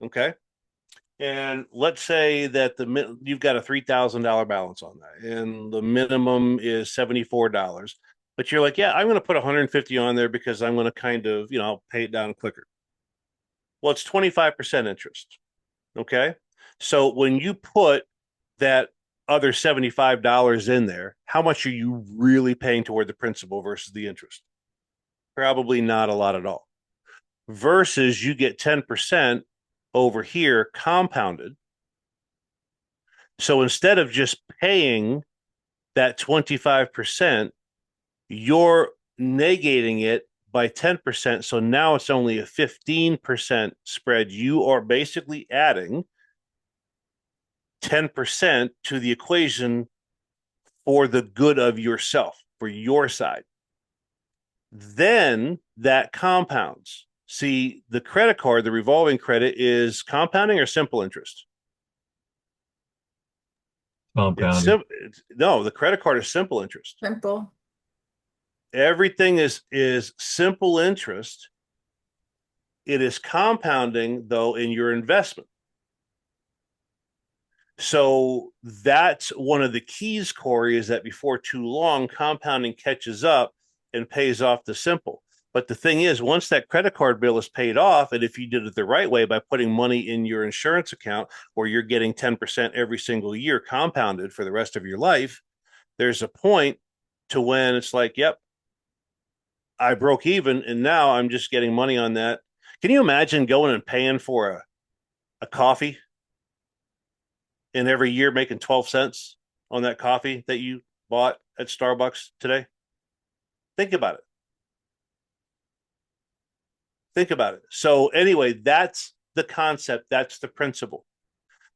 Okay. And let's say that you've got a $3,000 balance on that, and the minimum is $74. But you're like, yeah, I'm going to put 150 on there because I'm going to kind of, pay it down quicker. Well, it's 25% interest. Okay. So when you put that other $75 in there, how much are you really paying toward the principal versus the interest? Probably not a lot at all. Versus you get 10% over here compounded. So instead of just paying that 25%, you're negating it by 10%. So now it's only a 15% spread. You are basically adding 10% to the equation for the good of yourself, for your side. Then that compounds. See, the credit card, the revolving credit, is compounding or simple interest? Compounding. No, the credit card is simple interest. Simple. Everything is simple interest. It is compounding, though, in your investment. So that's one of the keys, Corey, is that before too long, compounding catches up and pays off the simple. But the thing is, once that credit card bill is paid off, and if you did it the right way by putting money in your insurance account, where you're getting 10% every single year compounded for the rest of your life, there's a point to when it's like, yep, I broke even, and now I'm just getting money on that. Can you imagine going and paying for a coffee and every year making 12 cents on that coffee that you bought at Starbucks today? Think about it. Think about it. So anyway, that's the concept. That's the principle.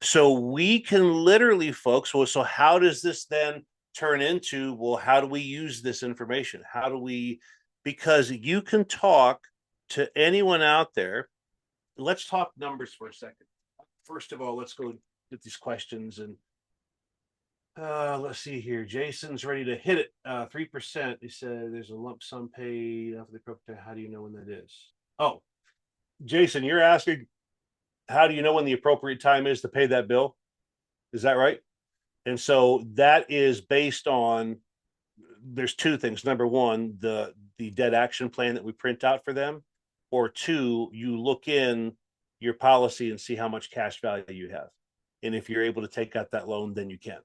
So we can literally, folks, so how does this then turn into, well, how do we use this information? How do we, because you can talk to anyone out there. Let's talk numbers for a second. First of all, let's go get these questions, and let's see here. Jason's ready to hit it. 3%. He said there's a lump sum paid after the appropriate. How do you know when that is? Oh, Jason, you're asking, how do you know when the appropriate time is to pay that bill? Is that right? And so that is based on, there's two things. Number one, the debt action plan that we print out for them, or two, you look in your policy and see how much cash value you have. And if you're able to take out that loan, then you can.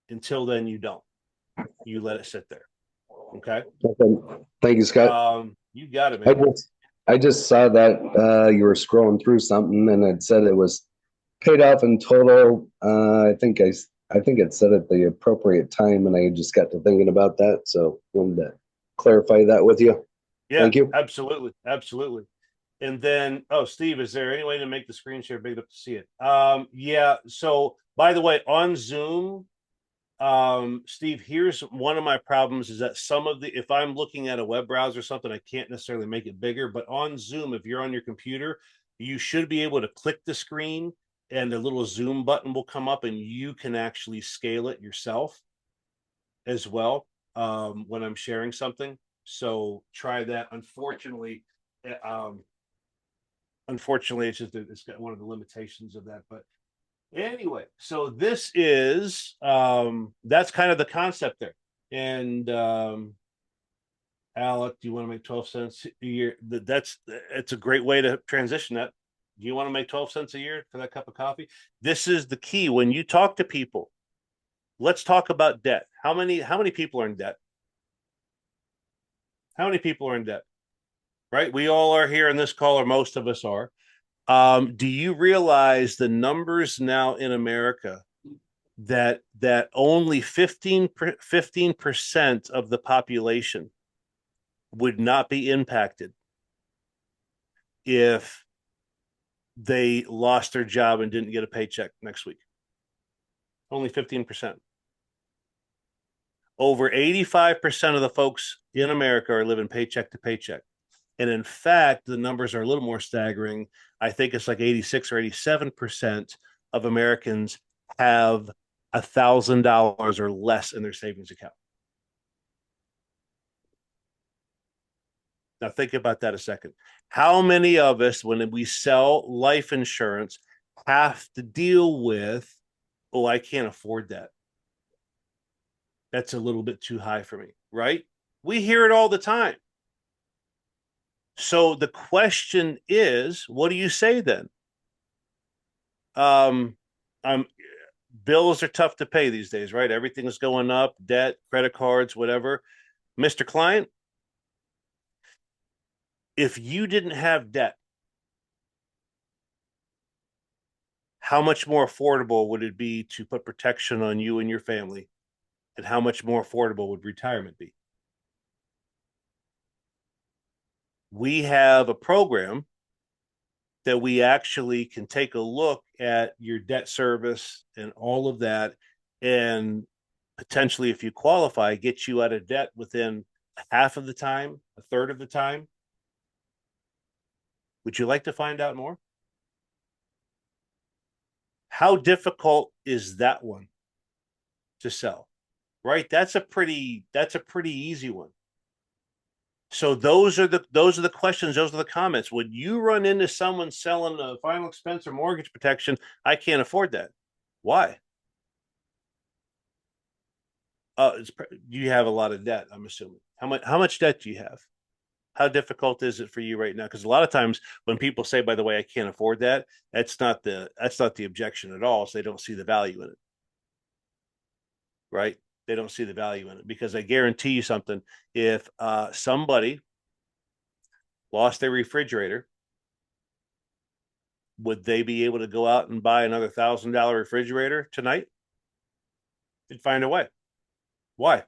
Until then, you don't. You let it sit there. Okay. Thank you, Scott. You got it, man. I just saw that you were scrolling through something and it said it was paid off in total. I think it said at the appropriate time, and I just got to thinking about that. So wanted to clarify that with you. Yeah, thank you. Absolutely. Absolutely. And then, Steve, is there any way to make the screen share big enough to see it? Yeah. So by the way, on Zoom, Steve, here's one of my problems is that if I'm looking at a web browser or something, I can't necessarily make it bigger, but on Zoom, if you're on your computer, you should be able to click the screen and a little zoom button will come up and you can actually scale it yourself as well. When I'm sharing something. So try that. Unfortunately, it's got one of the limitations of that, but anyway, so this is that's kind of the concept there. And Alec, do you want to make 12 cents a year? It's a great way to transition that. Do you want to make 12 cents a year for that cup of coffee? This is the key. When you talk to people, let's talk about debt. How many people are in debt? How many people are in debt? Right? We all are here in this call, or most of us are. Do you realize the numbers now in America that only 15% of the population would not be impacted if they lost their job and didn't get a paycheck next week? Only 15%. Over 85% of the folks in America are living paycheck to paycheck. And in fact, the numbers are a little more staggering. I think it's like 86 or 87% of Americans have $1,000 or less in their savings account. Now think about that a second. How many of us, when we sell life insurance, have to deal with, oh, I can't afford that. That's a little bit too high for me, right? We hear it all the time. So the question is, what do you say then? I'm bills are tough to pay these days, right? Everything is going up, debt, credit cards, whatever. Mr. Client, if you didn't have debt, how much more affordable would it be to put protection on you and your family? And how much more affordable would retirement be? We have a program that we actually can take a look at your debt service and all of that, and potentially, if you qualify, get you out of debt within half of the time, a third of the time. Would you like to find out more? How difficult is that one to sell? Right? That's a pretty easy one. So those are the questions, those are the comments. When you run into someone selling a final expense or mortgage protection, I can't afford that. Why? You have a lot of debt, I'm assuming. How much debt do you have? How difficult is it for you right now? Because a lot of times when people say, by the way, I can't afford that, that's not the objection at all. So they don't see the value in it. Right? They don't see the value in it, because I guarantee you something. If somebody lost their refrigerator, would they be able to go out and buy another $1,000 refrigerator tonight? They'd find a way. Why?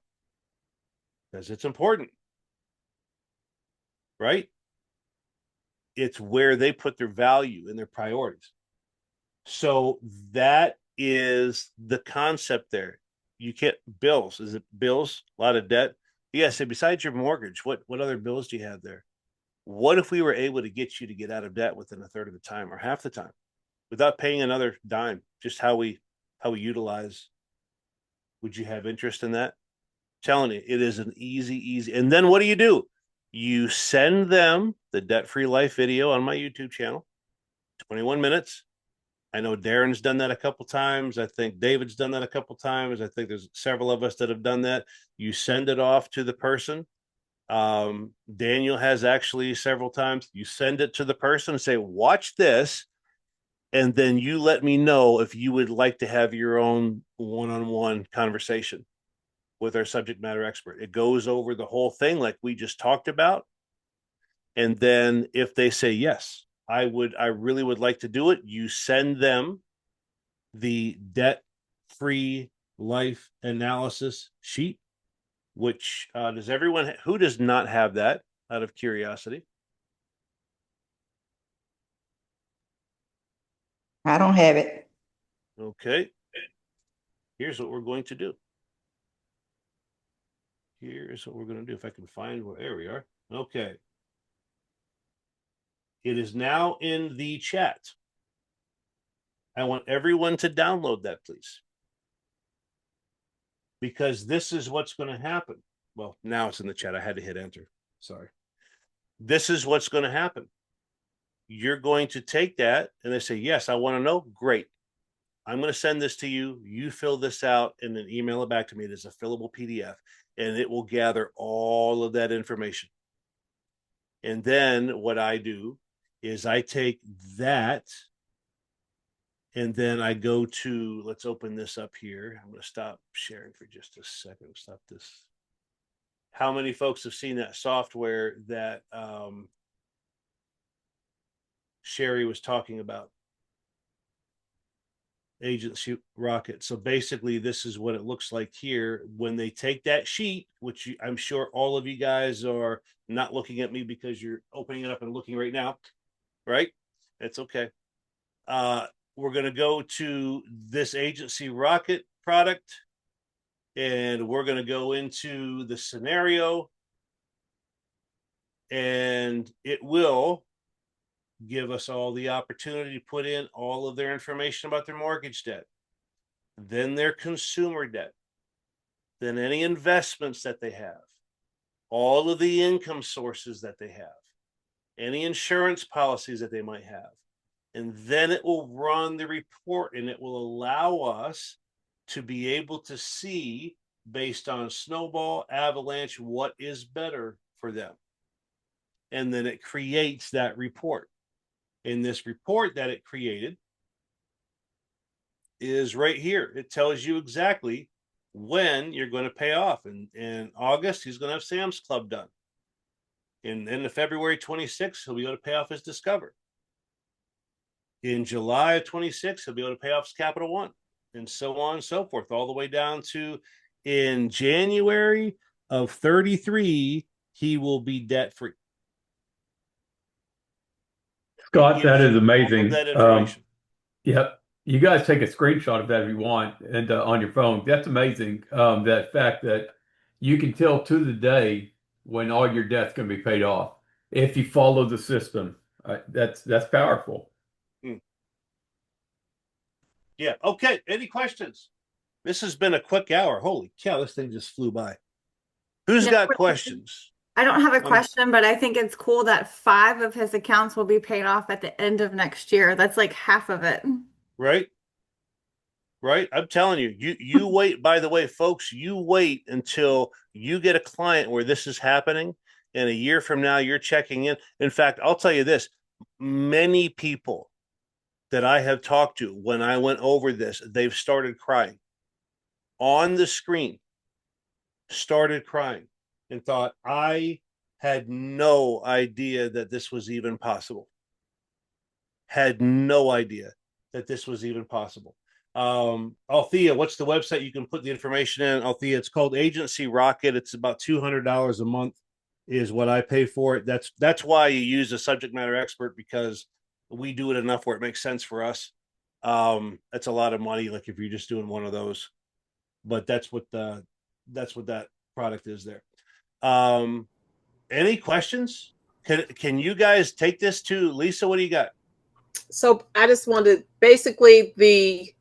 Because it's important, right? It's where they put their value and their priorities. So that is the concept there. You can't bills. Is it bills? A lot of debt. Yes. And besides your mortgage, what other bills do you have there? What if we were able to get you to get out of debt within a third of the time or half the time without paying another dime? Just how we utilize. Would you have interest in that? I'm telling you, it is an easy. And then what do? You send them the debt-free life video on my YouTube channel, 21 minutes. I know Darren's done that a couple times. I think David's done that a couple times. I think there's several of us that have done that. You send it off to the person. Daniel has actually several times. You send it to the person and say, watch this. And then you let me know if you would like to have your own one-on-one conversation with our subject matter expert. It goes over the whole thing like we just talked about. And then if they say, yes, I really would like to do it, you send them the debt-free life analysis sheet, which who does not have that, out of curiosity? I don't have it. Okay. Here's what we're going to do. Here's what we're going to do. If I can find there we are. Okay. It is now in the chat. I want everyone to download that, please. Because this is what's going to happen. Well, now it's in the chat. I had to hit enter. Sorry. This is what's going to happen. You're going to take that and they say, yes, I want to know. Great. I'm going to send this to you. You fill this out and then email it back to me. It is a fillable PDF and it will gather all of that information. And then what I do is I take that and then I go to, let's open this up here. I'm going to stop sharing for just a second. Stop this. How many folks have seen that software that Sherry was talking about? Agency Rocket. So basically, this is what it looks like here. When they take that sheet, which I'm sure all of you guys are not looking at me because you're opening it up and looking right now, right? It's okay. We're going to go to this Agency Rocket product, and we're going to go into the scenario, and it will give us all the opportunity to put in all of their information about their mortgage debt, then their consumer debt, then any investments that they have, all of the income sources that they have, any insurance policies that they might have, and then it will run the report, and it will allow us to be able to see, based on snowball, avalanche, what is better for them. And then it creates that report. In this report that it created is right here. It tells you exactly when you're going to pay off. And in August, he's going to have Sam's Club done. In the February 26th, he'll be able to pay off his Discover. In July of 26, he'll be able to pay off his Capital One, and so on and so forth, all the way down to in January of 33, he will be debt free. Scott, that is amazing. That information. Yep. You guys take a screenshot of that if you want, and on your phone. That's amazing. That fact that you can tell to the day when all your debt's going to be paid off if you follow the system. That's powerful. Yeah. Okay. Any questions? This has been a quick hour. Holy cow, this thing just flew by. Who's got questions? I don't have a question, but I think it's cool that 5 of his accounts will be paid off at the end of next year. That's like half of it. Right. Right. I'm telling you, you wait. By the way, folks, you wait until you get a client where this is happening, and a year from now you're checking in. In fact, I'll tell you this, many people that I have talked to, when I went over this, they've started crying on the screen, started crying, and thought, I had no idea that this was even possible. Had no idea that this was even possible. Althea, what's the website you can put the information in? Althea, it's called Agency Rocket. It's about $200 a month is what I pay for it. That's why you use a subject matter expert, because we do it enough where it makes sense for us. That's a lot of money, like if you're just doing one of those, but that's what that product is there. Any questions? Can you guys take this to Lisa? What do you got? So I just wanted, basically, the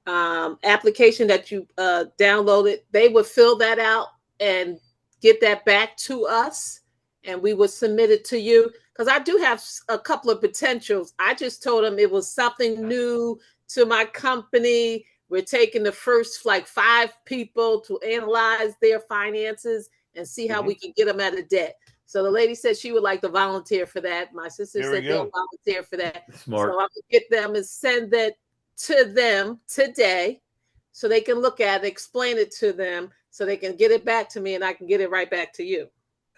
application that you downloaded, they would fill that out and get that back to us, and we would submit it to you. Because I do have a couple of potentials. I just told them it was something new to my company. We're taking the first like 5 people to analyze their finances and see how we can get them out of debt. So the lady said she would like to volunteer for that. My sister said they'll volunteer for that. Smart. So I will get them and send that to them today so they can look at it, explain it to them, so they can get it back to me and I can get it right back to you.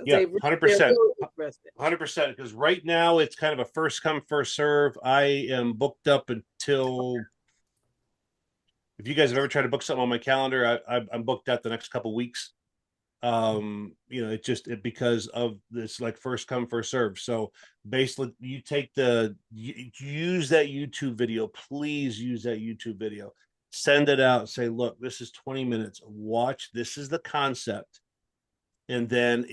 Yeah, 100%. 100%. Because right now it's kind of a first come, first serve. I am booked up until, if you guys have ever tried to book something on my calendar, I'm booked out the next couple of weeks. Because of this, like first come, first serve. So basically, you use that YouTube video. Please use that YouTube video. Send it out. Say, look, this is 20 minutes. Watch. This is the concept. And then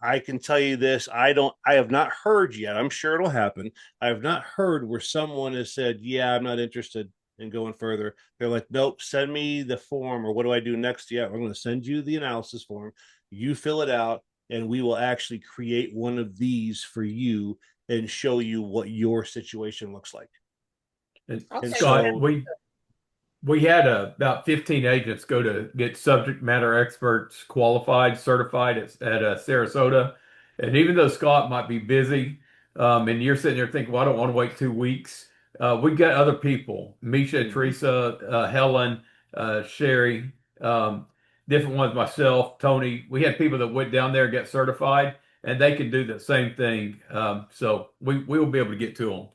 I can tell you this, I have not heard yet. I'm sure it'll happen. I have not heard where someone has said, yeah, I'm not interested in going further. They're like, nope, send me the form, or what do I do next? Yeah, I'm going to send you the analysis form. You fill it out, and we will actually create one of these for you and show you what your situation looks like. And Scott, so, we had about 15 agents go to get subject matter experts qualified, certified at Sarasota. And even though Scott might be busy, and you're sitting there thinking, well, I don't want to wait 2 weeks. We've got other people, Misha, Teresa, Helen, Sherry, different ones, myself, Tony. We had people that went down there and got certified, and they can do the same thing. So we will be able to get to them.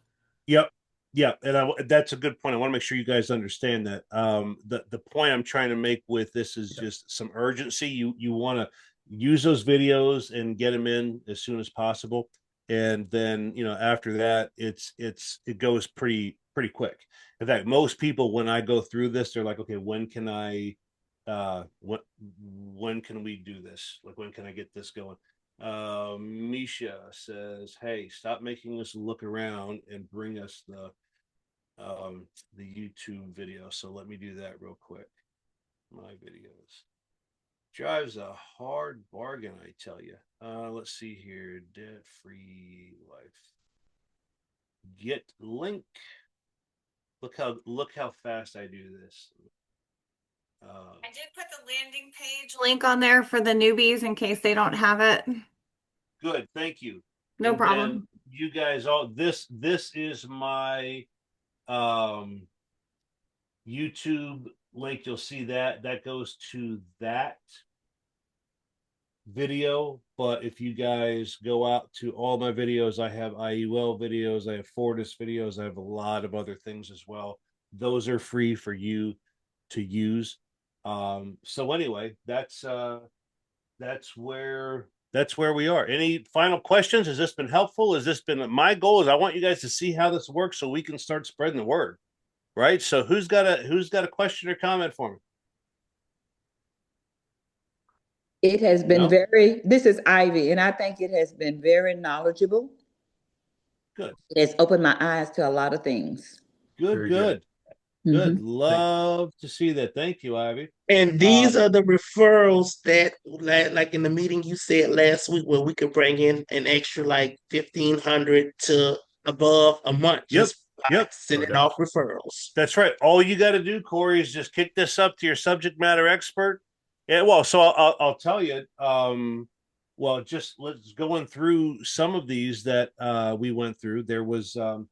Yep. Yeah, and that's a good point. I want to make sure you guys understand that. The point I'm trying to make with this is just some urgency. You want to use those videos and get them in as soon as possible, and then after that, it goes pretty quick. In fact, most people, when I go through this, they're like, okay, when can we do this? Like, when can I get this going? Misha says, hey, stop making us look around and bring us the YouTube video. So let me do that real quick. My videos drives a hard bargain, I tell you. Let's see here. Debt free life. get link. Look how fast I do this. I did put the landing page link on there for the newbies in case they don't have it. Good, thank you. No And problem. then you guys all this is my YouTube link. You'll see that goes to that video. But if you guys go out to all my videos, I have IUL videos, I have Fortis videos, I have a lot of other things as well. Those are free for you to use. So anyway, that's where we are. Any final questions? Has this been helpful? Has this been my goal? Is I want you guys to see how this works so we can start spreading the word, right? So who's got a question or comment for me? It has been No? this is Ivy, and I think it has been very knowledgeable. Good. It has opened my eyes to a lot of things. Good. Mhm. Good. Love to see that. Thank you, Ivy. And these are the referrals that, like in the meeting you said last week, where we could bring in an extra like 1,500 to above a month. Just sending off referrals. That's right. All you got to do, Corey, is just kick this up to your subject matter expert. Yeah, well, so I'll tell you. Well, just let's going through some of these that we went through. There was a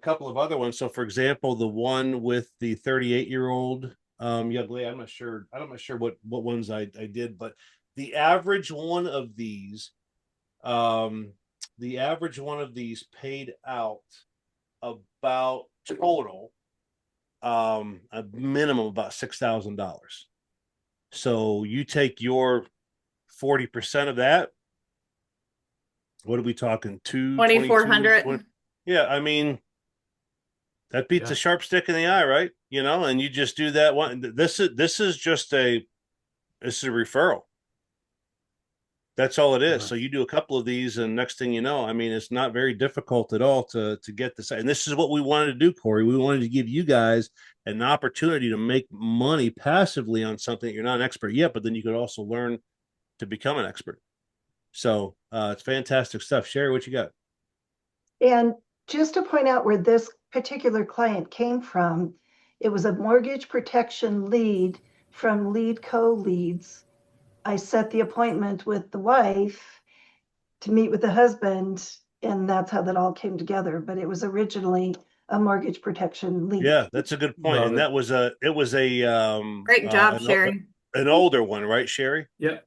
couple of other ones. So, for example, the one with the 38-year-old young lady. I'm not sure what ones I did, but the average one of these, paid out about total a minimum about $6,000. So you take your 40% of that. What are we talking? 2,400. Yeah, I mean, that beats a sharp stick in the eye, right? You know, and you just do that one. This is just a referral. That's all it is. So you do a couple of these, and next thing you know, I mean, it's not very difficult at all to get this. And this is what we wanted to do, Corey. We wanted to give you guys an opportunity to make money passively on something that you're not an expert yet, but then you could also learn to become an expert. So it's fantastic stuff. Sherry, what you got? And just to point out where this particular client came from, it was a mortgage protection lead from Lead Co Leads. I set the appointment with the wife to meet with the husband, and that's how that all came together. But it was originally a mortgage protection lead. Yeah, that's a good point. And it was a great job, Sherry. An older one, right, Sherry? Yep.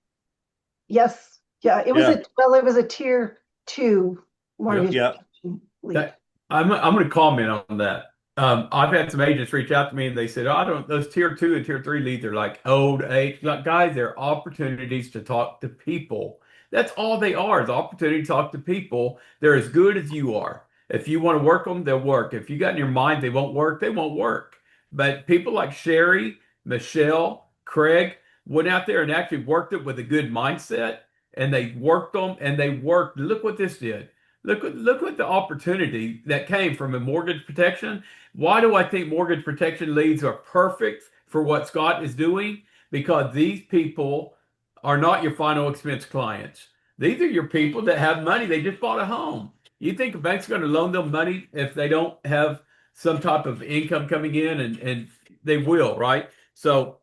Yes. Yeah. It was a tier 2 mortgage protection lead. I'm going to comment on that. I've had some agents reach out to me and they said, "Oh, those tier 2 and tier 3 leads are like old age." Like, guys, they're opportunities to talk to people. That's all they are, is opportunity to talk to people. They're as good as you are. If you want to work them, they'll work. If you got in your mind they won't work, they won't work. But people like Sherry, Michelle, Craig went out there and actually worked it with a good mindset, and they worked them and they worked. Look what this did. Look what the opportunity that came from a mortgage protection. Why do I think mortgage protection leads are perfect for what Scott is doing? Because these people are not your final expense clients. These are your people that have money. They just bought a home. You think a bank's going to loan them money if they don't have some type of income coming in, and they will, right? So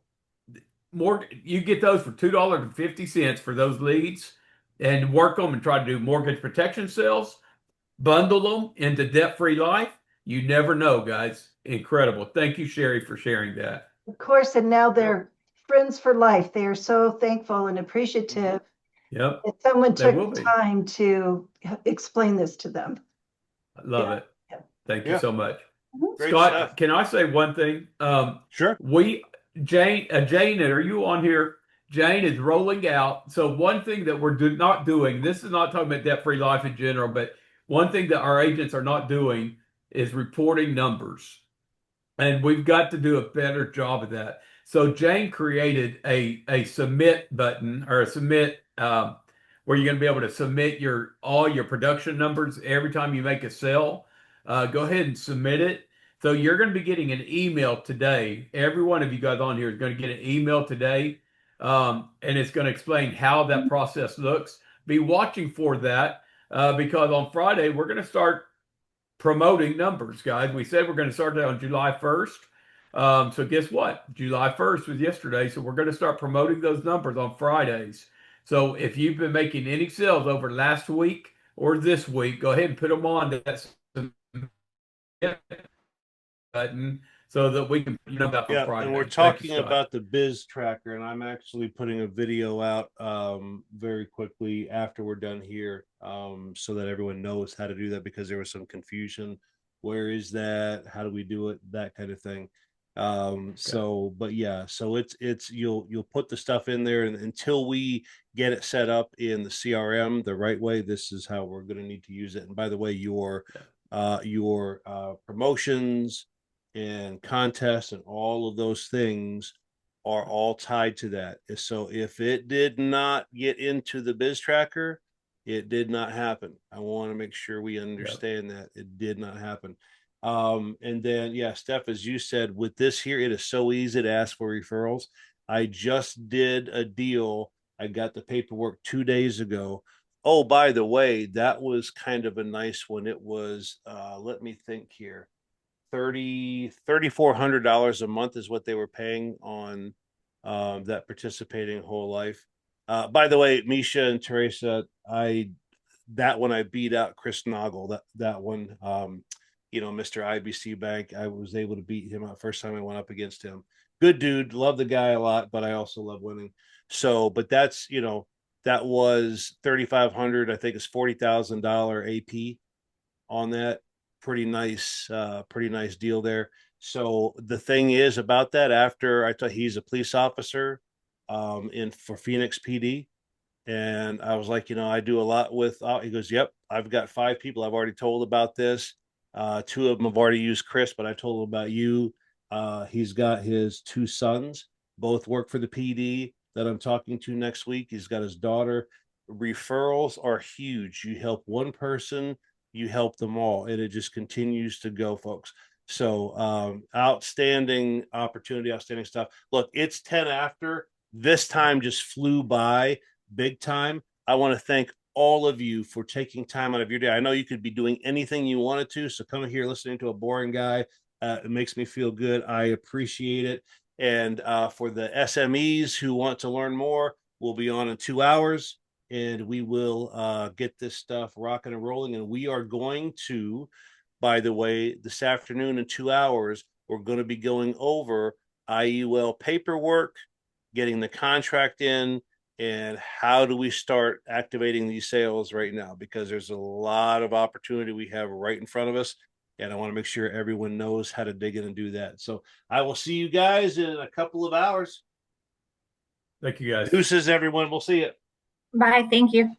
you get those for $2.50 for those leads, and work them and try to do mortgage protection sales, bundle them into debt-free life. You never know, guys. Incredible. Thank you, Sherry, for sharing that. Of course, and now they're friends for life. They are so thankful and appreciative that someone took time to explain this to them. I love it. Thank you so much. Great Scott, stuff. can I say one thing? Sure. Jane, are you on here? Jane is rolling out. So one thing that we're not doing, this is not talking about debt-free life in general, but one thing that our agents are not doing is reporting numbers. And we've got to do a better job of that. So Jane created a submit button, or a submit where you're going to be able to submit all your production numbers every time you make a sale. Go ahead and submit it. So you're going to be getting an email today. Every one of you guys on here is going to get an email today. And it's going to explain how that process looks. Be watching for that because on Friday, we're going to start promoting numbers, guys. We said we're going to start that on July 1st. So guess what? July 1st was yesterday. So we're going to start promoting those numbers on Fridays. So if you've been making any sales over last week or this week, go ahead and put them on that button so that we can put them up on Yeah, Friday. and we're Thank you, talking Scott. about the biz tracker, and I'm actually putting a video out very quickly after we're done here, so that everyone knows how to do that, because there was some confusion. Where is that? How do we do it? That kind of thing. So but yeah, so it's you'll put the stuff in there, and until we get it set up in the CRM the right way, this is how we're going to need to use it. And by the way, your promotions and contests and all of those things are all tied to that. So if it did not get into the biz tracker, it did not happen. I want to make sure we understand that it did not happen. And then, yeah, Steph, as you said, with this here, it is so easy to ask for referrals. I just did a deal. I got the paperwork 2 days ago. Oh, by the way, that was kind of a nice one. It was, let me think here. $3,400 a month is what they were paying on that participating whole life. By the way, Misha and Teresa, that one I beat out Chris Noggle. That one, Mr. IBC Bank, I was able to beat him out first time I went up against him. Good dude, love the guy a lot, but I also love winning. So, but that's that was 3,500. I think it's $40,000 AP on that. Pretty nice deal there. So the thing is about that, after I thought he's a police officer for Phoenix PD. And I was like, I do a lot with, he goes, yep, I've got 5 people I've already told about this. 2 of them have already used Chris, but I told him about you. He's got his 2 sons, both work for the PD that I'm talking to next week. He's got his daughter. Referrals are huge. You help one person, you help them all, and it just continues to go, folks. So outstanding opportunity, outstanding stuff. Look, it's 10 after. This time just flew by big time. I want to thank all of you for taking time out of your day. I know you could be doing anything you wanted to, so coming here listening to a boring guy, it makes me feel good. I appreciate it. And for the SMEs who want to learn more, we'll be on in 2 hours, and we will get this stuff rocking and rolling. And we are going to, by the way, this afternoon in 2 hours, we're going to be going over IUL paperwork, getting the contract in, and how do we start activating these sales right now, because there's a lot of opportunity we have right in front of us, and I want to make sure everyone knows how to dig in and do that. So I will see you guys in a couple of hours. Thank you, guys. Deuces, everyone. We'll see you. Bye. Thank you.